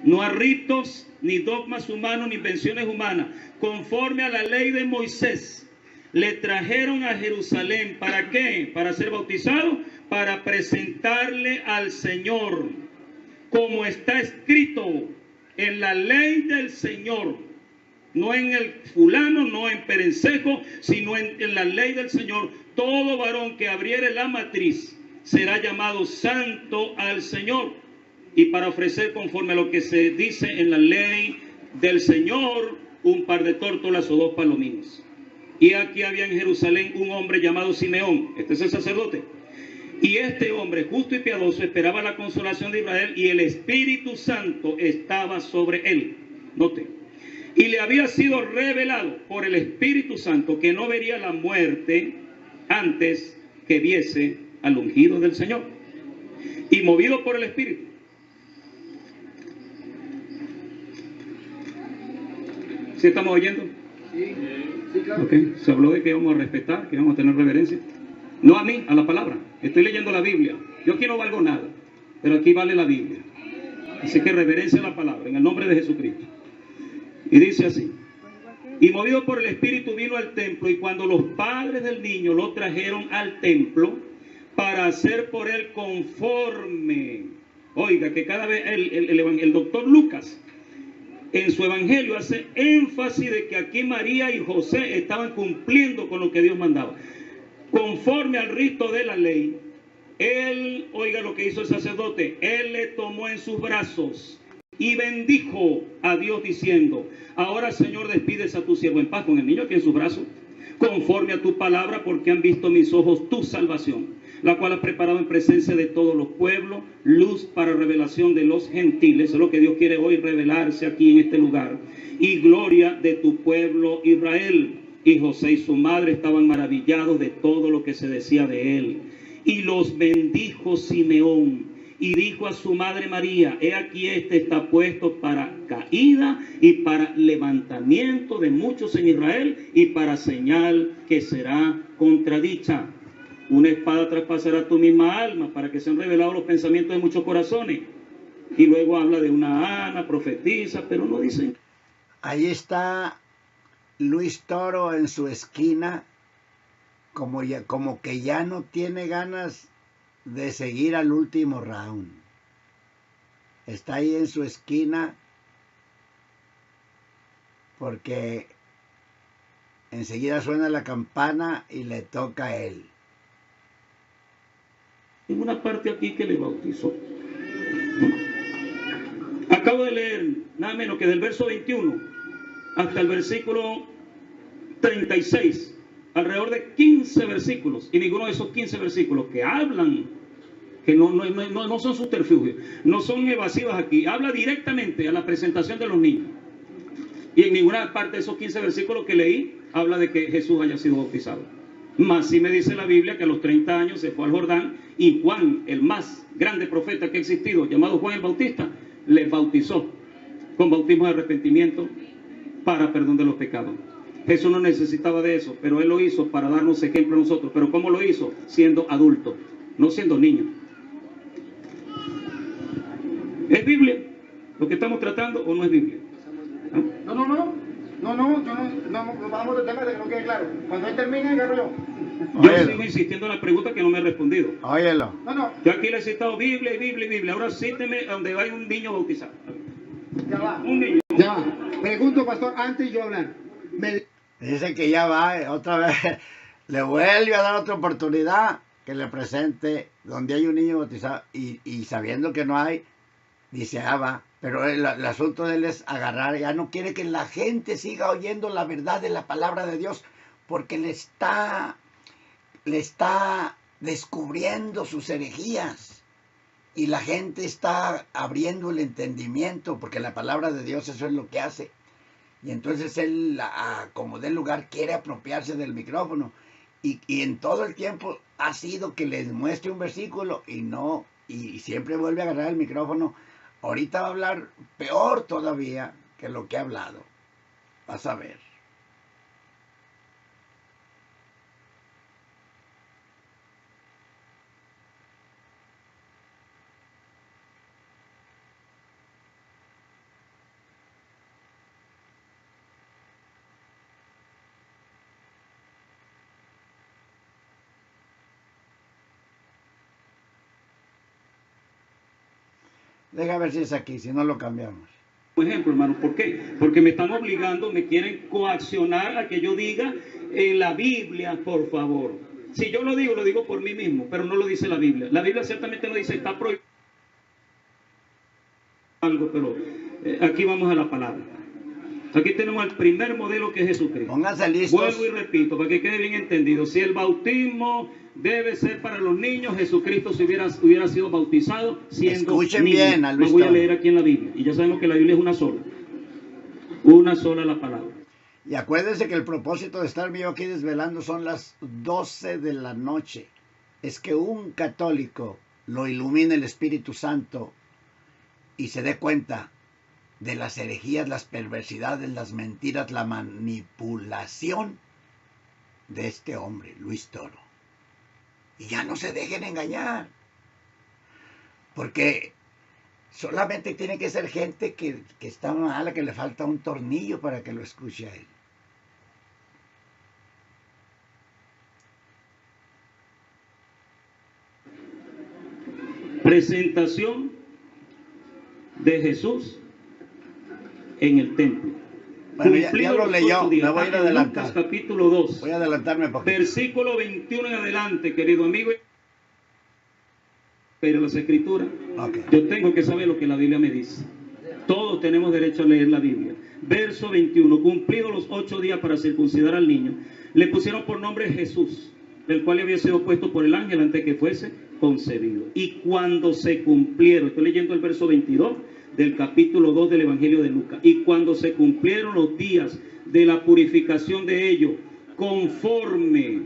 no a ritos, ni dogmas humanos, ni invenciones humanas, conforme a la ley de Moisés, le trajeron a Jerusalén. ¿Para qué? Para ser bautizado, para presentarle al Señor, como está escrito en la ley del Señor, no en el fulano, no en perencejo, sino en la ley del Señor. Todo varón que abriere la matriz será llamado santo al Señor. Y para ofrecer conforme a lo que se dice en la ley del Señor, un par de tórtolas o 2 palominos. Y aquí había en Jerusalén un hombre llamado Simeón, este es el sacerdote. Y este hombre, justo y piadoso, esperaba la consolación de Israel, y el Espíritu Santo estaba sobre él. Note. Y le había sido revelado por el Espíritu Santo que no vería la muerte antes que viese al ungido del Señor. Y movido por el Espíritu, ¿sí estamos oyendo? Sí, claro. Okay. Se habló de que vamos a respetar, que vamos a tener reverencia. No a mí, a la palabra. Estoy leyendo la Biblia. Yo aquí no valgo nada, pero aquí vale la Biblia. Así que reverencia a la palabra, en el nombre de Jesucristo. Y dice así: y movido por el Espíritu vino al templo, y cuando los padres del niño lo trajeron al templo para hacer por él conforme. Oiga, que cada vez el doctor Lucas en su evangelio hace énfasis de que aquí María y José estaban cumpliendo con lo que Dios mandaba. Conforme al rito de la ley, él, oiga lo que hizo el sacerdote, él le tomó en sus brazos y bendijo a Dios diciendo: ahora, Señor, despides a tu siervo en paz, con el niño aquí en sus brazos, conforme a tu palabra, porque han visto mis ojos tu salvación, la cual has preparado en presencia de todos los pueblos, luz para revelación de los gentiles. Eso es lo que Dios quiere hoy revelarse aquí en este lugar, y gloria de tu pueblo Israel. Y José y su madre estaban maravillados de todo lo que se decía de él. Y los bendijo Simeón, y dijo a su madre María: he aquí este está puesto para caída y para levantamiento de muchos en Israel, y para señal que será contradicha. Una espada traspasará tu misma alma, para que sean revelados los pensamientos de muchos corazones. Y luego habla de una Ana, profetiza, pero no dice. Ahí está Luis Toro en su esquina, como que ya no tiene ganas de seguir al último round. Está ahí en su esquina porque enseguida suena la campana y le toca a él. En una parte aquí que le bautizó. Acabo de leer nada menos que del verso 21 hasta el versículo 36, alrededor de 15 versículos, y ninguno de esos 15 versículos que hablan, que no son subterfugios, no son evasivas aquí, habla directamente a la presentación de los niños. Y en ninguna parte de esos 15 versículos que leí habla de que Jesús haya sido bautizado. Más sí me dice la Biblia que a los 30 años se fue al Jordán, y Juan, el más grande profeta que ha existido, llamado Juan el Bautista, les bautizó con bautismo de arrepentimiento para perdón de los pecados. Jesús no necesitaba de eso, pero Él lo hizo para darnos ejemplo a nosotros. ¿Pero cómo lo hizo? Siendo adulto, no siendo niño. ¿Es Biblia lo que estamos tratando o no es Biblia? ¿Ah? No, vamos del tema de que no quede claro. Cuando él termine, agarro yo. Yo sigo insistiendo en la pregunta que no me he respondido. Óyelo. Yo aquí le he citado Biblia y Biblia y Biblia. Ahora cíteme donde hay un niño bautizado. Ya va. Un niño. Ya va. Pregunto, pastor, antes de yo hablar. Dice que ya va, otra vez. Le vuelve a dar otra oportunidad que le presente donde hay un niño bautizado. Y sabiendo que no hay, dice, va. Pero el asunto de él es agarrar. Ya no quiere que la gente siga oyendo la verdad de la palabra de Dios, porque le está descubriendo sus herejías. Y la gente está abriendo el entendimiento, porque la palabra de Dios eso es lo que hace. Y entonces él, como del lugar, quiere apropiarse del micrófono. Y en todo el tiempo ha sido que les muestre un versículo y no, y siempre vuelve a agarrar el micrófono. Ahorita va a hablar peor todavía que lo que ha hablado. Vas a ver. Deja ver si es aquí, si no lo cambiamos. Por ejemplo, hermano, ¿por qué? Porque me están obligando, me quieren coaccionar a que yo diga en la Biblia, por favor. Si yo lo digo por mí mismo, pero no lo dice la Biblia. La Biblia ciertamente no dice, está prohibido algo, pero aquí vamos a la palabra. Aquí tenemos el primer modelo, que es Jesucristo. Pónganse listos. Vuelvo y repito, para que quede bien entendido. Si el bautismo debe ser para los niños, Jesucristo se hubiera sido bautizado siendo Escuchen niño. bien a Luis Lo voy a Toro. leer aquí en la Biblia. Y ya sabemos que la Biblia es una sola. Una sola la palabra. Y acuérdense que el propósito de estar vivo aquí desvelando son las 12 de la noche. Es que un católico lo ilumine el Espíritu Santo y se dé cuenta de las herejías, las perversidades, las mentiras, la manipulación de este hombre, Luis Toro. Y ya no se dejen engañar. Porque solamente tiene que ser gente que está mala, que le falta un tornillo para que lo escuche a él. Presentación de Jesús en el templo. Bueno, ya lo leyó, me voy a ir a adelantar. Lucas capítulo 2. Voy a adelantarme un poquito. Versículo 21 en adelante, querido amigo. Pero las escrituras, Okay. yo tengo que saber lo que la Biblia me dice. Todos tenemos derecho a leer la Biblia. Verso 21. Cumplidos los 8 días para circuncidar al niño, le pusieron por nombre Jesús, el cual había sido puesto por el ángel antes que fuese concebido. Y cuando se cumplieron, estoy leyendo el verso 22 del capítulo 2 del Evangelio de Lucas, y cuando se cumplieron los días de la purificación de ellos, conforme,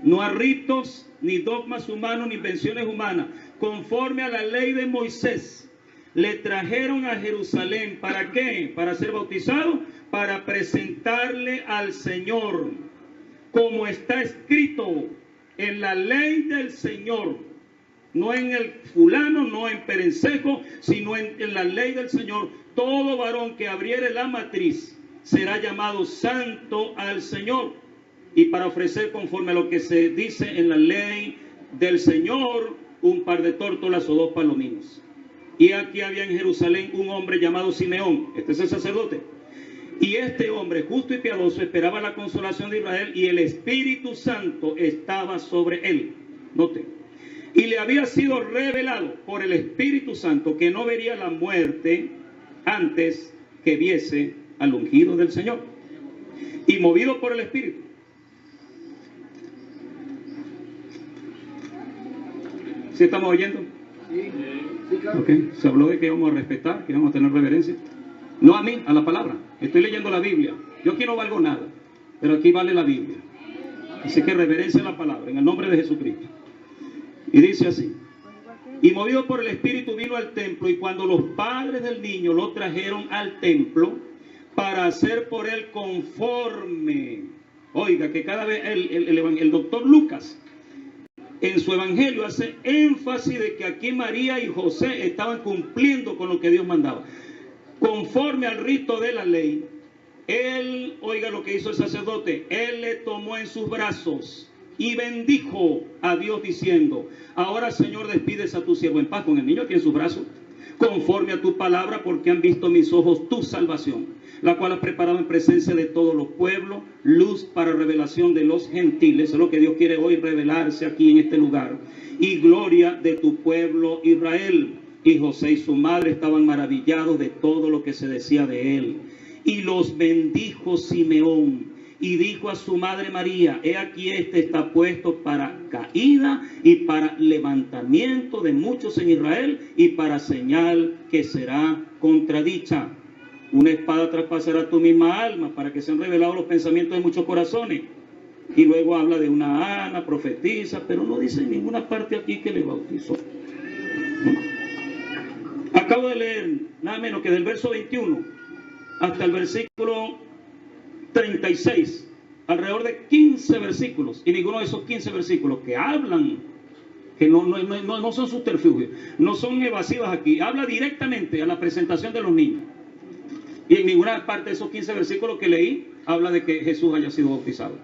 no a ritos, ni dogmas humanos, ni invenciones humanas, conforme a la ley de Moisés, le trajeron a Jerusalén. ¿Para qué? Para ser bautizado, para presentarle al Señor, como está escrito en la ley del Señor. No en el fulano, no en perencejo, sino en la ley del Señor. Todo varón que abriere la matriz será llamado santo al Señor. Y para ofrecer conforme a lo que se dice en la ley del Señor, un par de tórtolas o 2 palominos. Y aquí había en Jerusalén un hombre llamado Simeón. Este es el sacerdote. Y este hombre justo y piadoso esperaba la consolación de Israel, y el Espíritu Santo estaba sobre él. Note. Y le había sido revelado por el Espíritu Santo que no vería la muerte antes que viese al ungido del Señor. Y movido por el Espíritu. ¿Sí estamos oyendo? Sí, claro. Okay. Se habló de que íbamos a respetar, que íbamos a tener reverencia. No a mí, a la palabra. Estoy leyendo la Biblia. Yo aquí no valgo nada, pero aquí vale la Biblia. Así que reverencia la palabra en el nombre de Jesucristo. Y dice así: y movido por el Espíritu vino al templo, y cuando los padres del niño lo trajeron al templo para hacer por él conforme. Oiga, que cada vez el doctor Lucas en su evangelio hace énfasis de que aquí María y José estaban cumpliendo con lo que Dios mandaba. Conforme al rito de la ley, él, oiga lo que hizo el sacerdote, él le tomó en sus brazos y bendijo a Dios diciendo: ahora, Señor, despides a tu siervo en paz, con el niño aquí en sus brazos, conforme a tu palabra, porque han visto mis ojos tu salvación, la cual has preparado en presencia de todos los pueblos, luz para revelación de los gentiles. Eso es lo que Dios quiere hoy revelarse aquí en este lugar, y gloria de tu pueblo Israel. Y José y su madre estaban maravillados de todo lo que se decía de él. Y los bendijo Simeón, y dijo a su madre María: he aquí este está puesto para caída y para levantamiento de muchos en Israel, y para señal que será contradicha. Una espada traspasará tu misma alma, para que sean revelados los pensamientos de muchos corazones. Y luego habla de una Ana, profetiza, pero no dice en ninguna parte aquí que le bautizó. Acabo de leer nada menos que del verso 21 hasta el versículo 36, alrededor de 15 versículos, y ninguno de esos 15 versículos que hablan, que no son subterfugios, no son evasivas aquí, habla directamente a la presentación de los niños. Y en ninguna parte de esos 15 versículos que leí habla de que Jesús haya sido bautizado.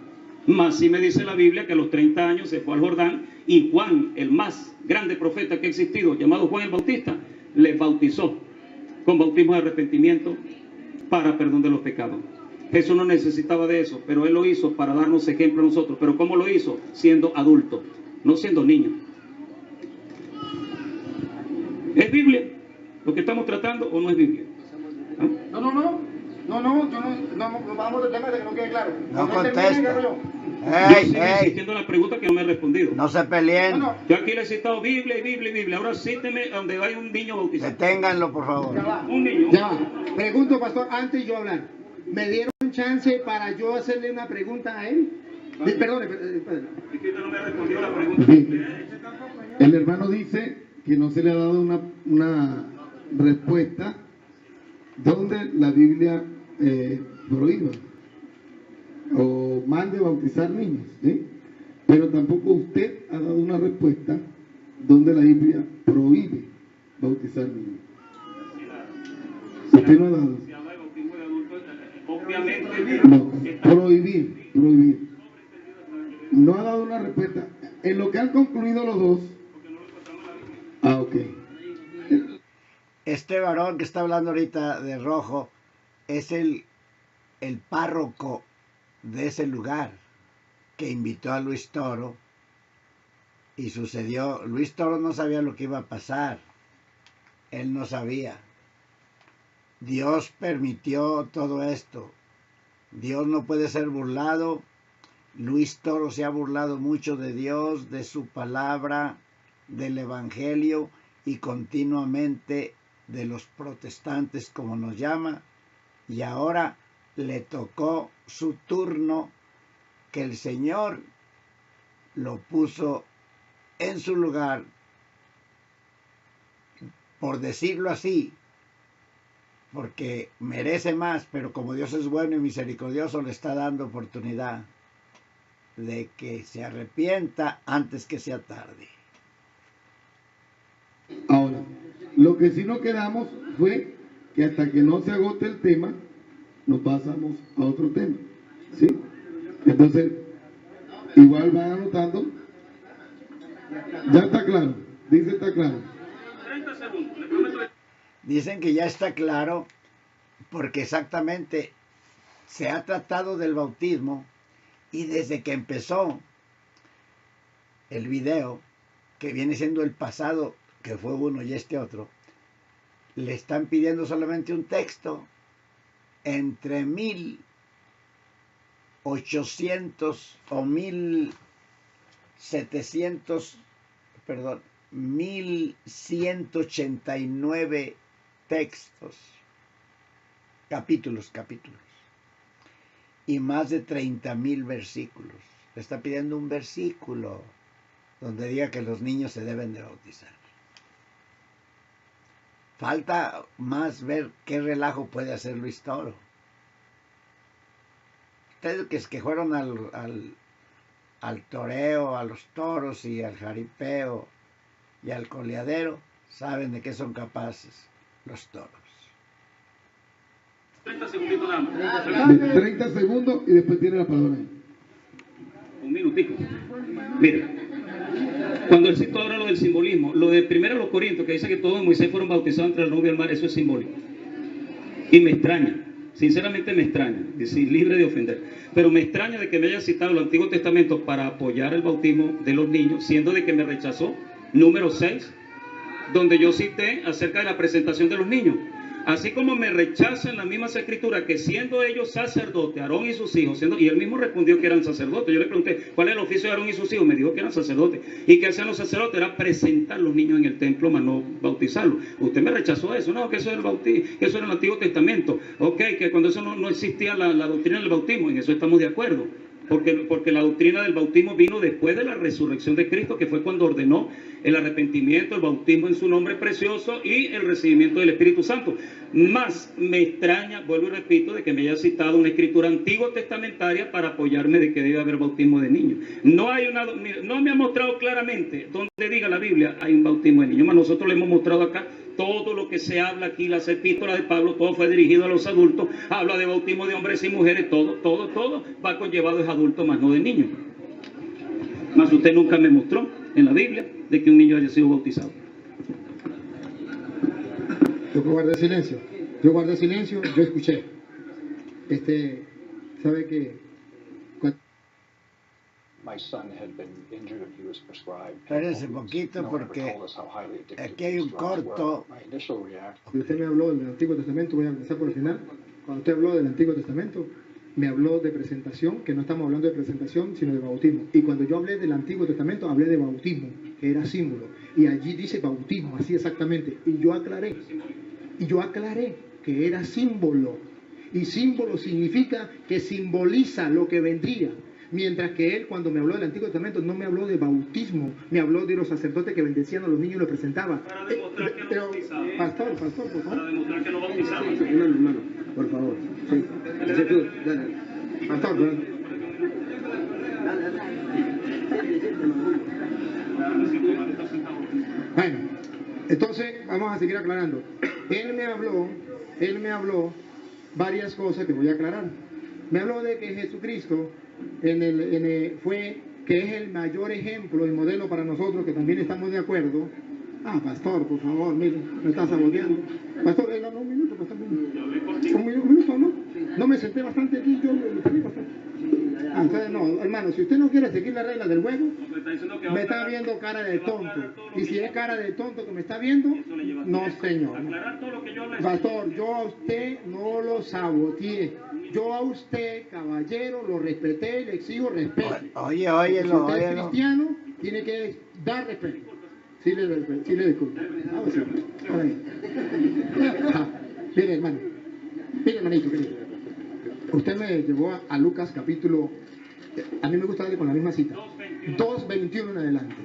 Más sí me dice la Biblia que a los 30 años se fue al Jordán y Juan, el más grande profeta que ha existido, llamado Juan el Bautista, les bautizó con bautismo de arrepentimiento para perdón de los pecados. Jesús no necesitaba de eso, pero Él lo hizo para darnos ejemplo a nosotros. ¿Pero cómo lo hizo? Siendo adulto, no siendo niño. ¿Es Biblia lo que estamos tratando o no es Biblia? ¿Ah? No, vamos del tema de que no quede claro. No termine, contesta. Yo sigo insistiendo en la pregunta que no me ha respondido. No se peleen. Yo aquí le he citado Biblia y Biblia y Biblia. Ahora cíteme donde hay un niño bautizado. Deténganlo, por favor. Ya va. Un niño. Ya va. Pregunto, pastor, antes de yo hablar. ¿Me dieron chance para yo hacerle una pregunta a él? Perdone. Es que usted no me ha respondido la pregunta. El hermano dice que no se le ha dado una respuesta donde la Biblia prohíba o mande bautizar niños, ¿sí? Pero tampoco usted ha dado una respuesta donde la Biblia prohíbe bautizar niños. Usted no ha dado. Si habla de bautismo de adultos, obviamente No, prohibir. No ha dado una respuesta. En lo que han concluido los dos. Ah, ok. Este varón que está hablando ahorita de rojo es el párroco de ese lugar que invitó a Luis Toro y sucedió. Luis Toro no sabía lo que iba a pasar. Él no sabía. Dios permitió todo esto. Dios no puede ser burlado. Luis Toro se ha burlado mucho de Dios, de su palabra, del evangelio y continuamente de los protestantes, como nos llama, y ahora le tocó su turno, que el Señor lo puso en su lugar, por decirlo así, porque merece más, pero como Dios es bueno y misericordioso, le está dando oportunidad de que se arrepienta antes que sea tarde. Ahora, lo que sí nos quedamos fue que hasta que no se agote el tema, nos pasamos a otro tema, ¿sí? Entonces, igual van anotando. Ya está claro, dice está claro. 30 segundos, le prometo. Dicen que ya está claro, porque exactamente se ha tratado del bautismo y desde que empezó el video, que viene siendo el pasado, que fue uno y este otro, le están pidiendo solamente un texto entre 1800 o 1700, perdón, 1189 textos, capítulos, y más de 30,000 versículos. Le está pidiendo un versículo donde diga que los niños se deben de bautizar. Falta más ver qué relajo puede hacer Luis Toro. Ustedes que fueron al toreo, a los toros y al jaripeo y al coleadero, saben de qué son capaces los toros. 30 segunditos nada más. 30 segundos y después tiene la palabra. Un minutico. Mira, cuando el Cito habla lo del simbolismo, lo de 1 Corintios, que dice que todos en Moisés fueron bautizados entre el nube y el mar, eso es simbólico. Y me extraña, sinceramente me extraña, decir libre de ofender, pero me extraña de que me haya citado el Antiguo Testamento para apoyar el bautismo de los niños, siendo de que me rechazó número 6, donde yo cité acerca de la presentación de los niños. Así como me rechazan las mismas escrituras que siendo ellos sacerdotes, Aarón y sus hijos, y él mismo respondió que eran sacerdotes. Yo le pregunté, ¿cuál es el oficio de Aarón y sus hijos? Me dijo que eran sacerdotes. Y que hacían los sacerdotes era presentar a los niños en el templo, más no bautizarlos. Usted me rechazó eso, no, que eso era el bautismo, que eso era el Antiguo Testamento. Ok, que cuando eso no existía la doctrina del bautismo, en eso estamos de acuerdo. Porque la doctrina del bautismo vino después de la resurrección de Cristo, que fue cuando ordenó el arrepentimiento, el bautismo en su nombre precioso y el recibimiento del Espíritu Santo. Más me extraña, vuelvo y repito, de que me haya citado una escritura antigua testamentaria para apoyarme de que debe haber bautismo de niños. No me ha mostrado claramente donde diga la Biblia hay un bautismo de niños. Nosotros le hemos mostrado acá todo lo que se habla aquí, las epístolas de Pablo, todo fue dirigido a los adultos, habla de bautismo de hombres y mujeres, todo va conllevado es adulto, más no de niños. Más usted nunca me mostró en la Biblia de que un niño haya sido bautizado. Yo guardé silencio, yo escuché. ¿Sabe qué? Espérense un poquito porque aquí hay un corto. Si usted me habló del Antiguo Testamento, voy a empezar por el final. Cuando usted habló del Antiguo Testamento, me habló de presentación, que no estamos hablando de presentación, sino de bautismo. Y cuando yo hablé del Antiguo Testamento, hablé de bautismo, que era símbolo. Y allí dice bautismo, así exactamente. Y yo aclaré que era símbolo. Y símbolo significa que simboliza lo que vendría. Mientras que él, cuando me habló del Antiguo Testamento, no me habló de bautismo, me habló de los sacerdotes que bendecían a los niños y los presentaban. Para demostrar que no bautizaba. Pastor, por favor. Para demostrar que no bautizaba. Hermano, por favor. Sí. Dale. Pastor, ¿verdad? Bueno, entonces vamos a seguir aclarando. Él me habló varias cosas que voy a aclarar. Me habló de que Jesucristo fue, que es el mayor ejemplo y modelo para nosotros, que también estamos de acuerdo. Pastor, por favor, mire, me está saboteando. Pastor, dame un minuto, pastor. Un minuto, ¿no? No me senté bastante aquí, yo me salí bastante. Entonces, no, hermano, si usted no quiere seguir las reglas del juego, me está viendo cara de tonto. Y si es cara de tonto que me está viendo, no, señor. Pastor, yo a usted no lo saboteé. Yo a usted, caballero, lo respeté y le exijo respeto. Óyelo. Si usted es cristiano, tiene que dar respeto. Sí le disculpo. Mire, hermano. Mire, hermanito, querido. Usted me llevó a Lucas capítulo... A mí me gusta darle con la misma cita. 2:21 en adelante.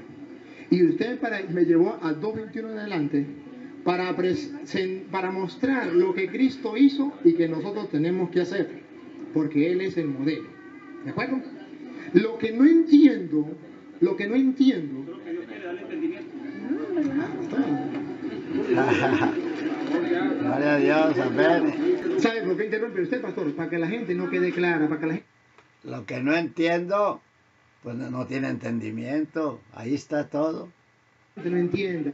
Y usted me llevó a 2:21 en adelante para mostrar lo que Cristo hizo y que nosotros tenemos que hacer. Porque Él es el modelo. ¿De acuerdo? Lo que no entiendo... Creo que Dios quiere darle entendimiento. Gloria a Dios, amén. ¿Sabe por qué interrumpe usted, pastor? Para que la gente no quede clara, para que la gente... Lo que no entiendo, pues no tiene entendimiento. Ahí está todo. no entienda.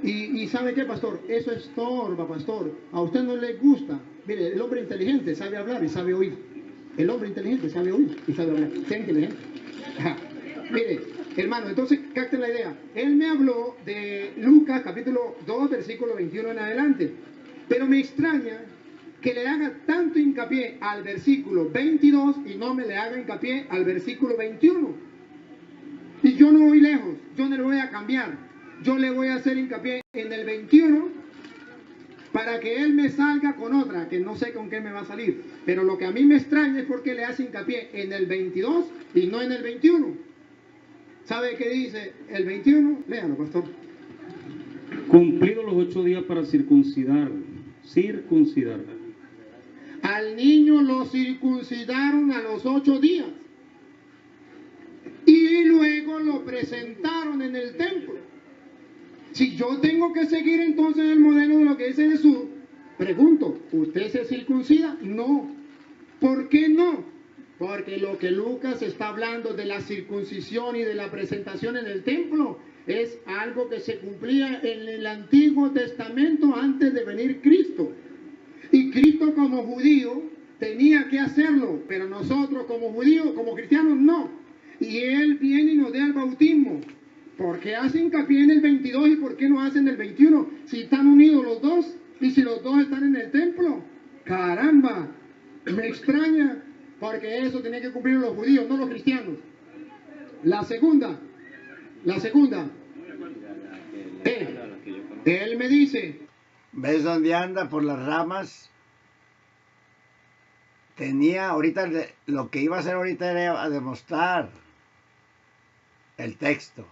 Y ¿sabe qué, pastor? Eso estorba, pastor. A usted no le gusta. Mire, el hombre inteligente sabe hablar y sabe oír. El hombre inteligente sabe oír y sabe hablar. Sea inteligente. Mire, hermano, entonces capten la idea. Él me habló de Lucas capítulo 2, versículo 21 en adelante. Pero me extraña que le haga tanto hincapié al versículo 22 y no me le haga hincapié al versículo 21. Y yo no voy lejos, yo no le voy a cambiar. Yo le voy a hacer hincapié en el 21 para que él me salga con otra, que no sé con qué me va a salir. Pero lo que a mí me extraña es porque le hace hincapié en el 22 y no en el 21. ¿Sabe qué dice el 21? Léalo, pastor. Cumplidos los 8 días para circuncidar. Al niño lo circuncidaron a los 8 días. Y luego lo presentaron en el templo. Si yo tengo que seguir entonces el modelo de lo que dice Jesús, pregunto, ¿usted se circuncida? No. ¿Por qué no? Porque lo que Lucas está hablando de la circuncisión y de la presentación en el templo es algo que se cumplía en el Antiguo Testamento antes de venir Cristo. Y Cristo como judío tenía que hacerlo, pero nosotros como judíos, como cristianos, no. Y Él viene y nos da el bautismo. ¿Por qué hace hincapié en el 22 y por qué no hacen el 21? Si están unidos los dos y si los dos están en el templo. ¡Caramba! Me extraña, porque eso tenía que cumplir los judíos, no los cristianos. La segunda. Él me dice... ¿Ves dónde anda por las ramas? tenía ahorita, lo que iba a hacer ahorita era a demostrar el texto,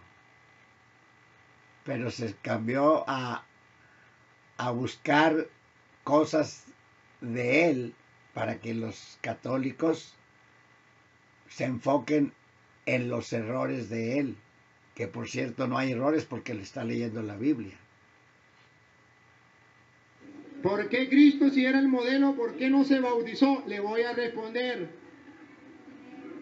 pero se cambió a buscar cosas de él para que los católicos se enfoquen en los errores de él, que por cierto no hay errores porque le está leyendo la Biblia. ¿Por qué Cristo, si era el modelo, por qué no se bautizó? Le voy a responder.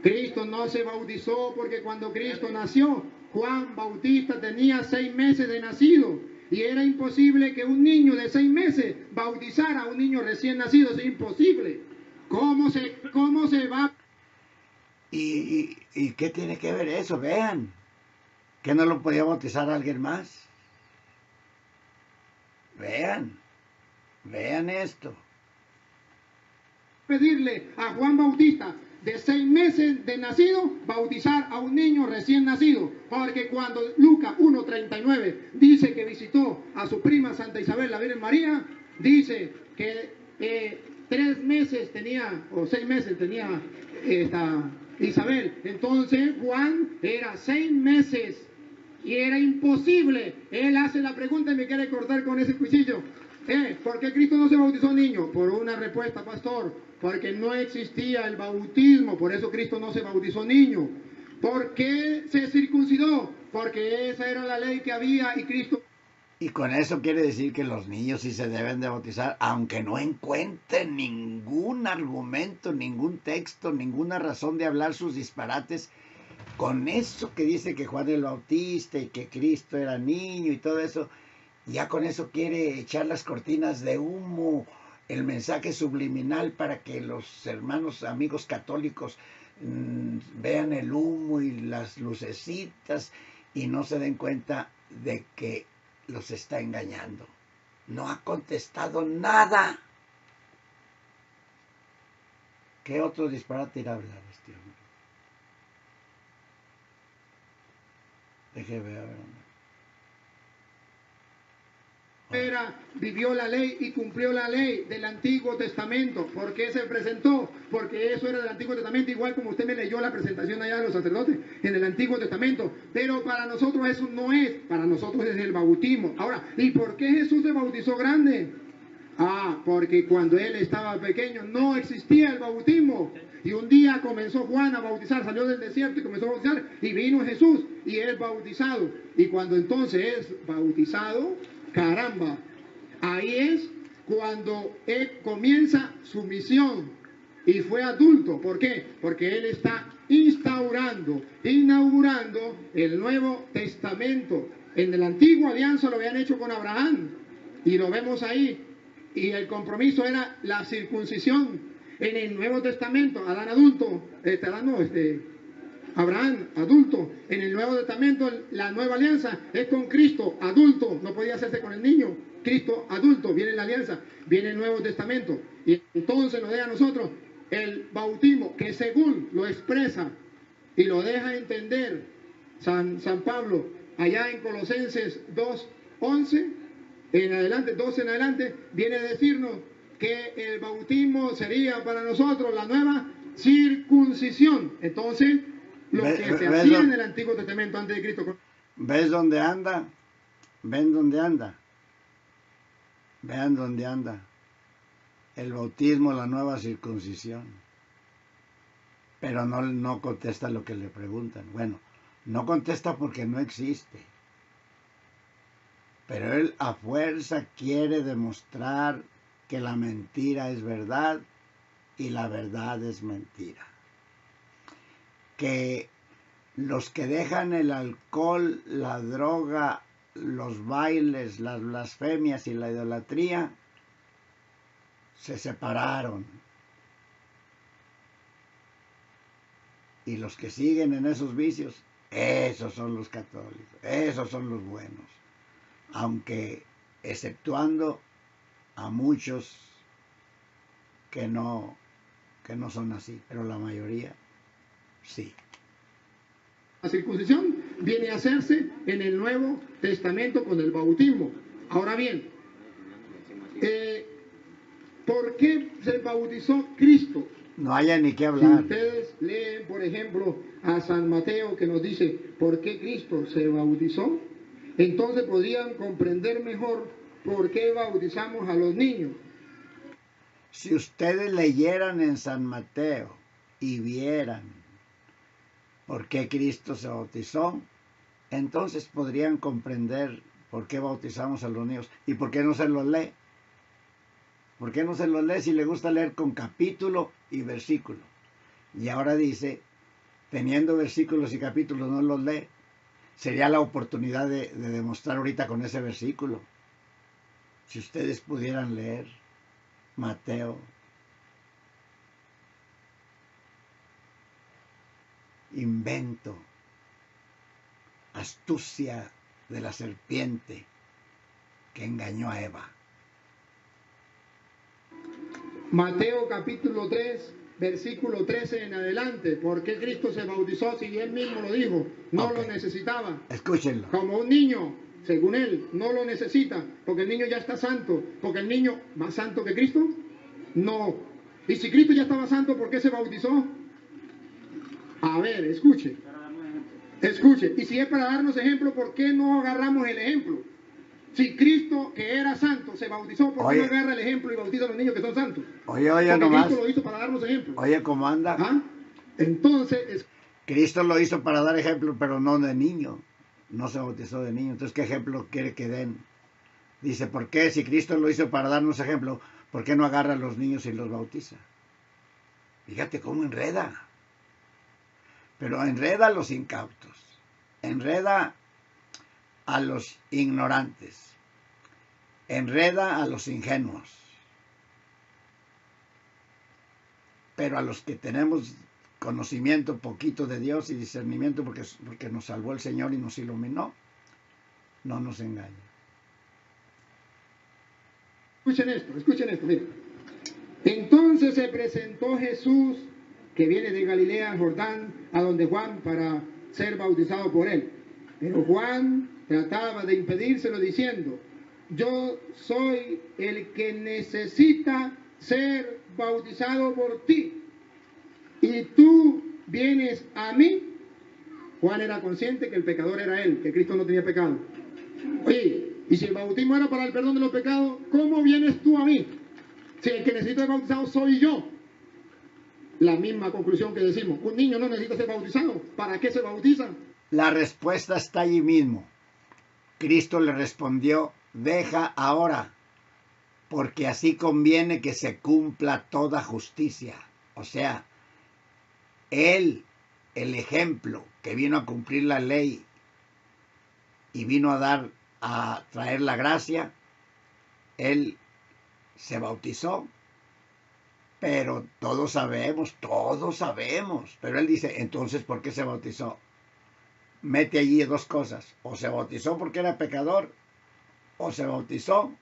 Cristo no se bautizó porque cuando Cristo nació, Juan Bautista tenía 6 meses de nacido. Y era imposible que un niño de 6 meses bautizara a un niño recién nacido. Es imposible. ¿Cómo se va? ¿Y qué tiene que ver eso? Vean. ¿Que no lo podía bautizar a alguien más? Vean esto. Pedirle a Juan Bautista de 6 meses de nacido bautizar a un niño recién nacido, porque cuando Lucas 1:39 dice que visitó a su prima Santa Isabel, la Virgen María, dice que 3 meses tenía, o 6 meses tenía esta Isabel. Entonces Juan era 6 meses y era imposible. Él hace la pregunta y me quiere cortar con ese cuchillo. ¿Por qué Cristo no se bautizó niño? Por una respuesta, pastor, porque no existía el bautismo, por eso Cristo no se bautizó niño. ¿Por qué se circuncidó? Porque esa era la ley que había y Cristo... Y con eso quiere decir que los niños sí se deben de bautizar, aunque no encuentren ningún argumento, ningún texto, ninguna razón de hablar sus disparates. Con eso que dice que Juan el Bautista y que Cristo era niño y todo eso, ya con eso quiere echar las cortinas de humo, el mensaje subliminal para que los hermanos, amigos católicos vean el humo y las lucecitas y no se den cuenta de que los está engañando. No ha contestado nada. ¿Qué otro disparate irá a hablar este hombre? Deje ver. Vivió la ley y cumplió la ley del Antiguo Testamento. ¿Por qué se presentó? Porque eso era del Antiguo Testamento, igual como usted me leyó la presentación allá de los sacerdotes en el Antiguo Testamento. Pero para nosotros eso no es, para nosotros es el bautismo. Ahora, ¿y por qué Jesús se bautizó grande? Porque cuando él estaba pequeño no existía el bautismo. Y un día comenzó Juan a bautizar, salió del desierto y comenzó a bautizar, y vino Jesús y es bautizado. Y cuando entonces es bautizado, caramba, ahí es cuando él comienza su misión y fue adulto. ¿Por qué? Porque él está inaugurando el Nuevo Testamento. En la antigua alianza lo habían hecho con Abraham y lo vemos ahí, y el compromiso era la circuncisión. En el Nuevo Testamento, Adán adulto, Abraham adulto. En el Nuevo Testamento, la nueva alianza es con Cristo adulto, no podía hacerse con el niño. Cristo adulto, viene la alianza, viene el Nuevo Testamento, y entonces nos deja a nosotros el bautismo, que según lo expresa y lo deja entender San Pablo allá en Colosenses 2:11 en adelante, 12 en adelante, viene a decirnos que el bautismo sería para nosotros la nueva circuncisión. Entonces, lo que se hacía en el Antiguo Testamento antes de Cristo. ¿Ves dónde anda? ¿Ven dónde anda? Vean dónde anda. El bautismo, la nueva circuncisión. Pero no contesta lo que le preguntan. Bueno, no contesta porque no existe. Pero él a fuerza quiere demostrar que la mentira es verdad y la verdad es mentira. Que los que dejan el alcohol, la droga, los bailes, las blasfemias y la idolatría se separaron. Y los que siguen en esos vicios, esos son los católicos, esos son los buenos. Aunque exceptuando a muchos que no son así, pero la mayoría sí. La circuncisión viene a hacerse en el Nuevo Testamento con el bautismo. Ahora bien, ¿por qué se bautizó Cristo? No haya ni qué Si hablar. ustedes leen, por ejemplo, a San Mateo que nos dice por qué Cristo se bautizó, entonces podrían comprender mejor por qué bautizamos a los niños. Si ustedes leyeran en San Mateo y vieran por qué Cristo se bautizó, entonces podrían comprender por qué bautizamos a los niños y por qué no se los lee. ¿Por qué no se los lee si le gusta leer con capítulo y versículo? Y ahora dice, teniendo versículos y capítulos no los lee. Sería la oportunidad de demostrar ahorita con ese versículo. Si ustedes pudieran leer Mateo. Invento, astucia de la serpiente que engañó a Eva. Mateo capítulo 3, versículo 13 en adelante. ¿Por qué Cristo se bautizó si él mismo lo dijo? No Ok. lo necesitaba. Escúchenlo. Como un niño, según él, no lo necesita, porque el niño ya está santo. Porque el niño, ¿más santo que Cristo? No. Y si Cristo ya estaba santo, ¿por qué se bautizó? A ver, escuche. Escuche. Y si es para darnos ejemplo, ¿por qué no agarramos el ejemplo? Si Cristo, que era santo, se bautizó, ¿por qué no Oye. agarra el ejemplo y bautiza a los niños que son santos? Oye, Porque nomás. Cristo lo hizo para darnos ejemplo. Oye, ¿cómo anda? ¿Ah? Entonces, Cristo lo hizo para dar ejemplo, pero no de niño. No se bautizó de niño. Entonces, ¿qué ejemplo quiere que den? Dice, ¿por qué? Si Cristo lo hizo para darnos ejemplo, ¿por qué no agarra a los niños y los bautiza? Fíjate cómo enreda. Pero enreda a los incautos. Enreda a los ignorantes. Enreda a los ingenuos. Pero a los que tenemos conocimiento poquito de Dios y discernimiento porque nos salvó el Señor y nos iluminó, no nos engaña. escuchen esto, miren. Entonces se presentó Jesús, que viene de Galilea, Jordán, a donde Juan para ser bautizado por él. Pero Juan trataba de impedírselo diciendo, yo soy el que necesita ser bautizado por ti, y tú vienes a mí. Juan era consciente que el pecador era él, que Cristo no tenía pecado. Oye, y si el bautismo era para el perdón de los pecados, ¿cómo vienes tú a mí? Si el que necesita ser bautizado soy yo. La misma conclusión que decimos, un niño no necesita ser bautizado. ¿Para qué se bautiza? La respuesta está allí mismo. Cristo le respondió, deja ahora, porque así conviene que se cumpla toda justicia. O sea, Él, el ejemplo que vino a cumplir la ley y vino a traer la gracia, Él se bautizó. Pero todos sabemos, pero Él dice, entonces, ¿por qué se bautizó? Mete allí dos cosas, o se bautizó porque era pecador, o se bautizó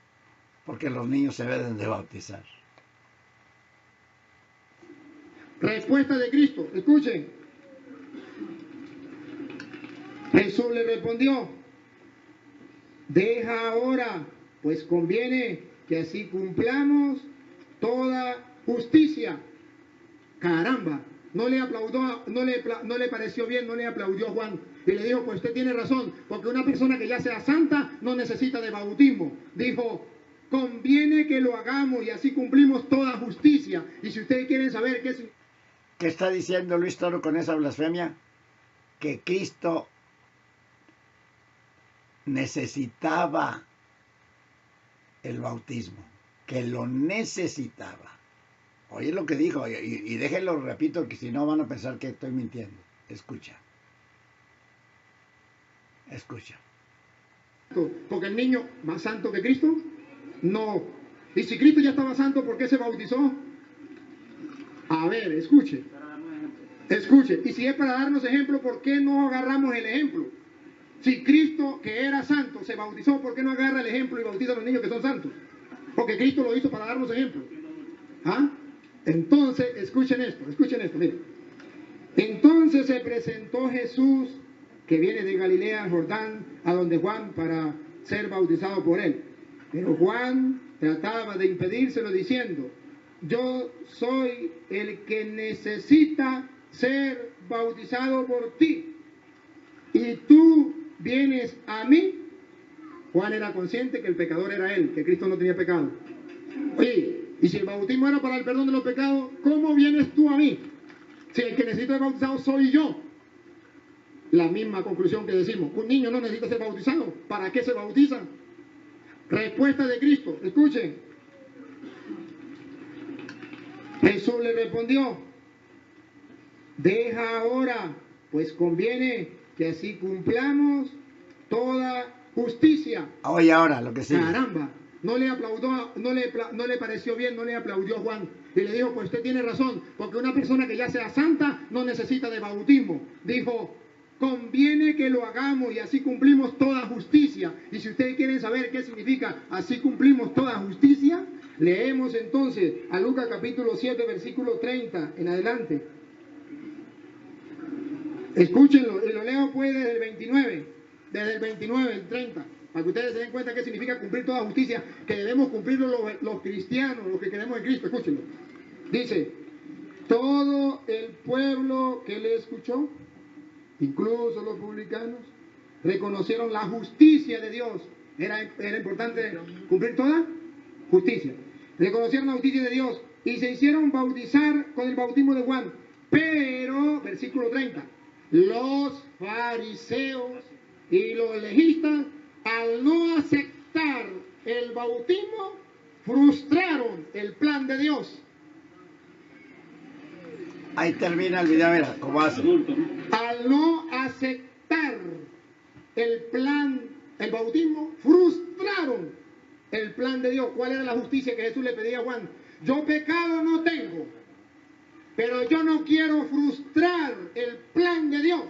porque los niños se deben de bautizar. Respuesta de Cristo, escuchen. Jesús le respondió, deja ahora, pues conviene que así cumplamos toda justicia. Caramba, no le aplaudió, no le pareció bien, no le aplaudió a Juan. Y le dijo, pues usted tiene razón, porque una persona que ya sea santa no necesita de bautismo. Dijo, conviene que lo hagamos y así cumplimos toda justicia. Y si ustedes quieren saber ¿Qué está diciendo Luis Toro con esa blasfemia? Que Cristo necesitaba el bautismo, que lo necesitaba. Oye lo que dijo, y déjenlo, repito, que si no van a pensar que estoy mintiendo. Escucha. porque el niño más santo que Cristo? No. Y si Cristo ya estaba santo, ¿por qué se bautizó? A ver, escuche. Y si es para darnos ejemplo, ¿por qué no agarramos el ejemplo? Si Cristo, que era santo, se bautizó, ¿por qué no agarra el ejemplo y bautiza a los niños que son santos? Porque Cristo lo hizo para darnos ejemplo. ¿Ah? Entonces, escuchen esto, miren. Entonces se presentó Jesús, que viene de Galilea, Jordán, a donde Juan para ser bautizado por él. Pero Juan trataba de impedírselo diciendo, yo soy el que necesita ser bautizado por ti. Y tú vienes a mí. Juan era consciente que el pecador era él, que Cristo no tenía pecado. Oye, y si el bautismo era para el perdón de los pecados, ¿cómo vienes tú a mí? Si el que necesita ser bautizado soy yo. La misma conclusión que decimos, un niño no necesita ser bautizado. ¿Para qué se bautiza? Respuesta de Cristo, escuchen. Jesús le respondió, deja ahora, pues conviene que así cumplamos toda justicia. Oye, ahora lo que sigue. Caramba, no le pareció bien, no le aplaudió a Juan. Y le dijo, pues usted tiene razón, porque una persona que ya sea santa no necesita de bautismo. Dijo, conviene que lo hagamos y así cumplimos toda justicia. Y si ustedes quieren saber qué significa así cumplimos toda justicia, leemos entonces a Lucas capítulo 7, versículo 30 en adelante. Escúchenlo, y lo leo pues desde el 29, el 30, para que ustedes se den cuenta qué significa cumplir toda justicia, que debemos cumplirlo los cristianos, los que creemos en Cristo. Escúchenlo. Dice, todo el pueblo que le escuchó, incluso los publicanos, reconocieron la justicia de Dios. Era importante cumplir toda justicia. Reconocieron la justicia de Dios y se hicieron bautizar con el bautismo de Juan. Pero, versículo 30, los fariseos y los legistas, al no aceptar el bautismo, frustraron el plan de Dios. Ahí termina el video, mira, cómo hace. Al no aceptar el bautismo, frustraron el plan de Dios. ¿Cuál era la justicia que Jesús le pedía a Juan? Yo pecado no tengo, pero yo no quiero frustrar el plan de Dios.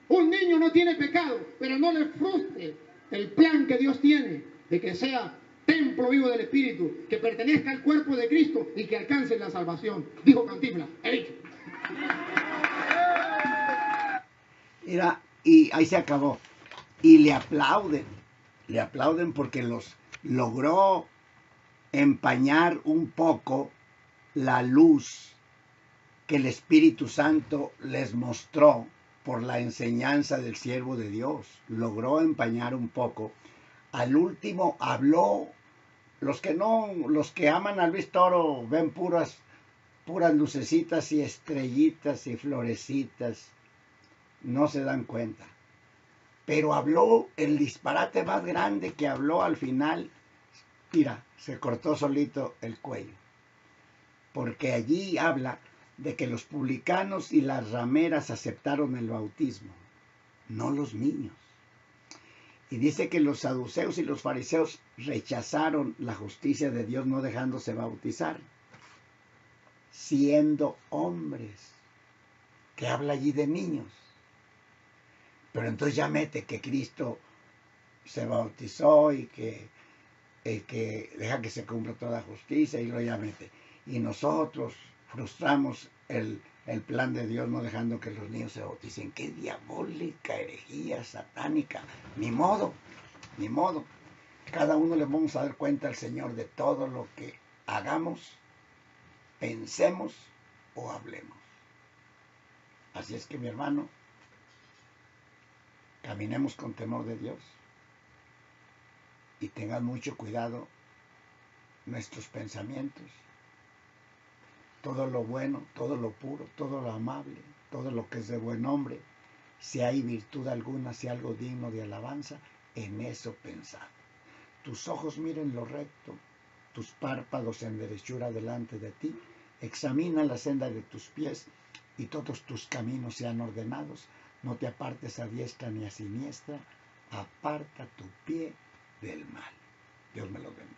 Un niño no tiene pecado, pero no le frustre el plan que Dios tiene de que sea templo vivo del Espíritu, que pertenezca al cuerpo de Cristo y que alcance la salvación. Dijo Cantinflas, he dicho. Mira, y ahí se acabó. Y le aplauden porque los logró empañar un poco la luz que el Espíritu Santo les mostró por la enseñanza del siervo de Dios. Logró empañar un poco. Al último habló. Los que aman a Luis Toro ven puras lucecitas y estrellitas y florecitas. No se dan cuenta. Pero habló el disparate más grande que habló al final. Mira, se cortó solito el cuello. Porque allí habla de que los publicanos y las rameras aceptaron el bautismo, no los niños. Y dice que los saduceos y los fariseos rechazaron la justicia de Dios no dejándose bautizar, siendo hombres, que habla allí de niños. Pero entonces ya mete que Cristo se bautizó y que deja que se cumpla toda justicia, y lo ya mete. Y nosotros frustramos el plan de Dios no dejando que los niños se bauticen. ¡Qué diabólica herejía satánica! Ni modo. Cada uno le vamos a dar cuenta al Señor de todo lo que hagamos, pensemos o hablemos. Así es que, mi hermano, caminemos con temor de Dios y tengan mucho cuidado nuestros pensamientos. Todo lo bueno, todo lo puro, todo lo amable, todo lo que es de buen nombre, si hay virtud alguna, si algo digno de alabanza, en eso pensad. Tus ojos miren lo recto, tus párpados en derechura delante de ti, examina la senda de tus pies y todos tus caminos sean ordenados, no te apartes a diestra ni a siniestra, aparta tu pie del mal. Dios me lo bendiga.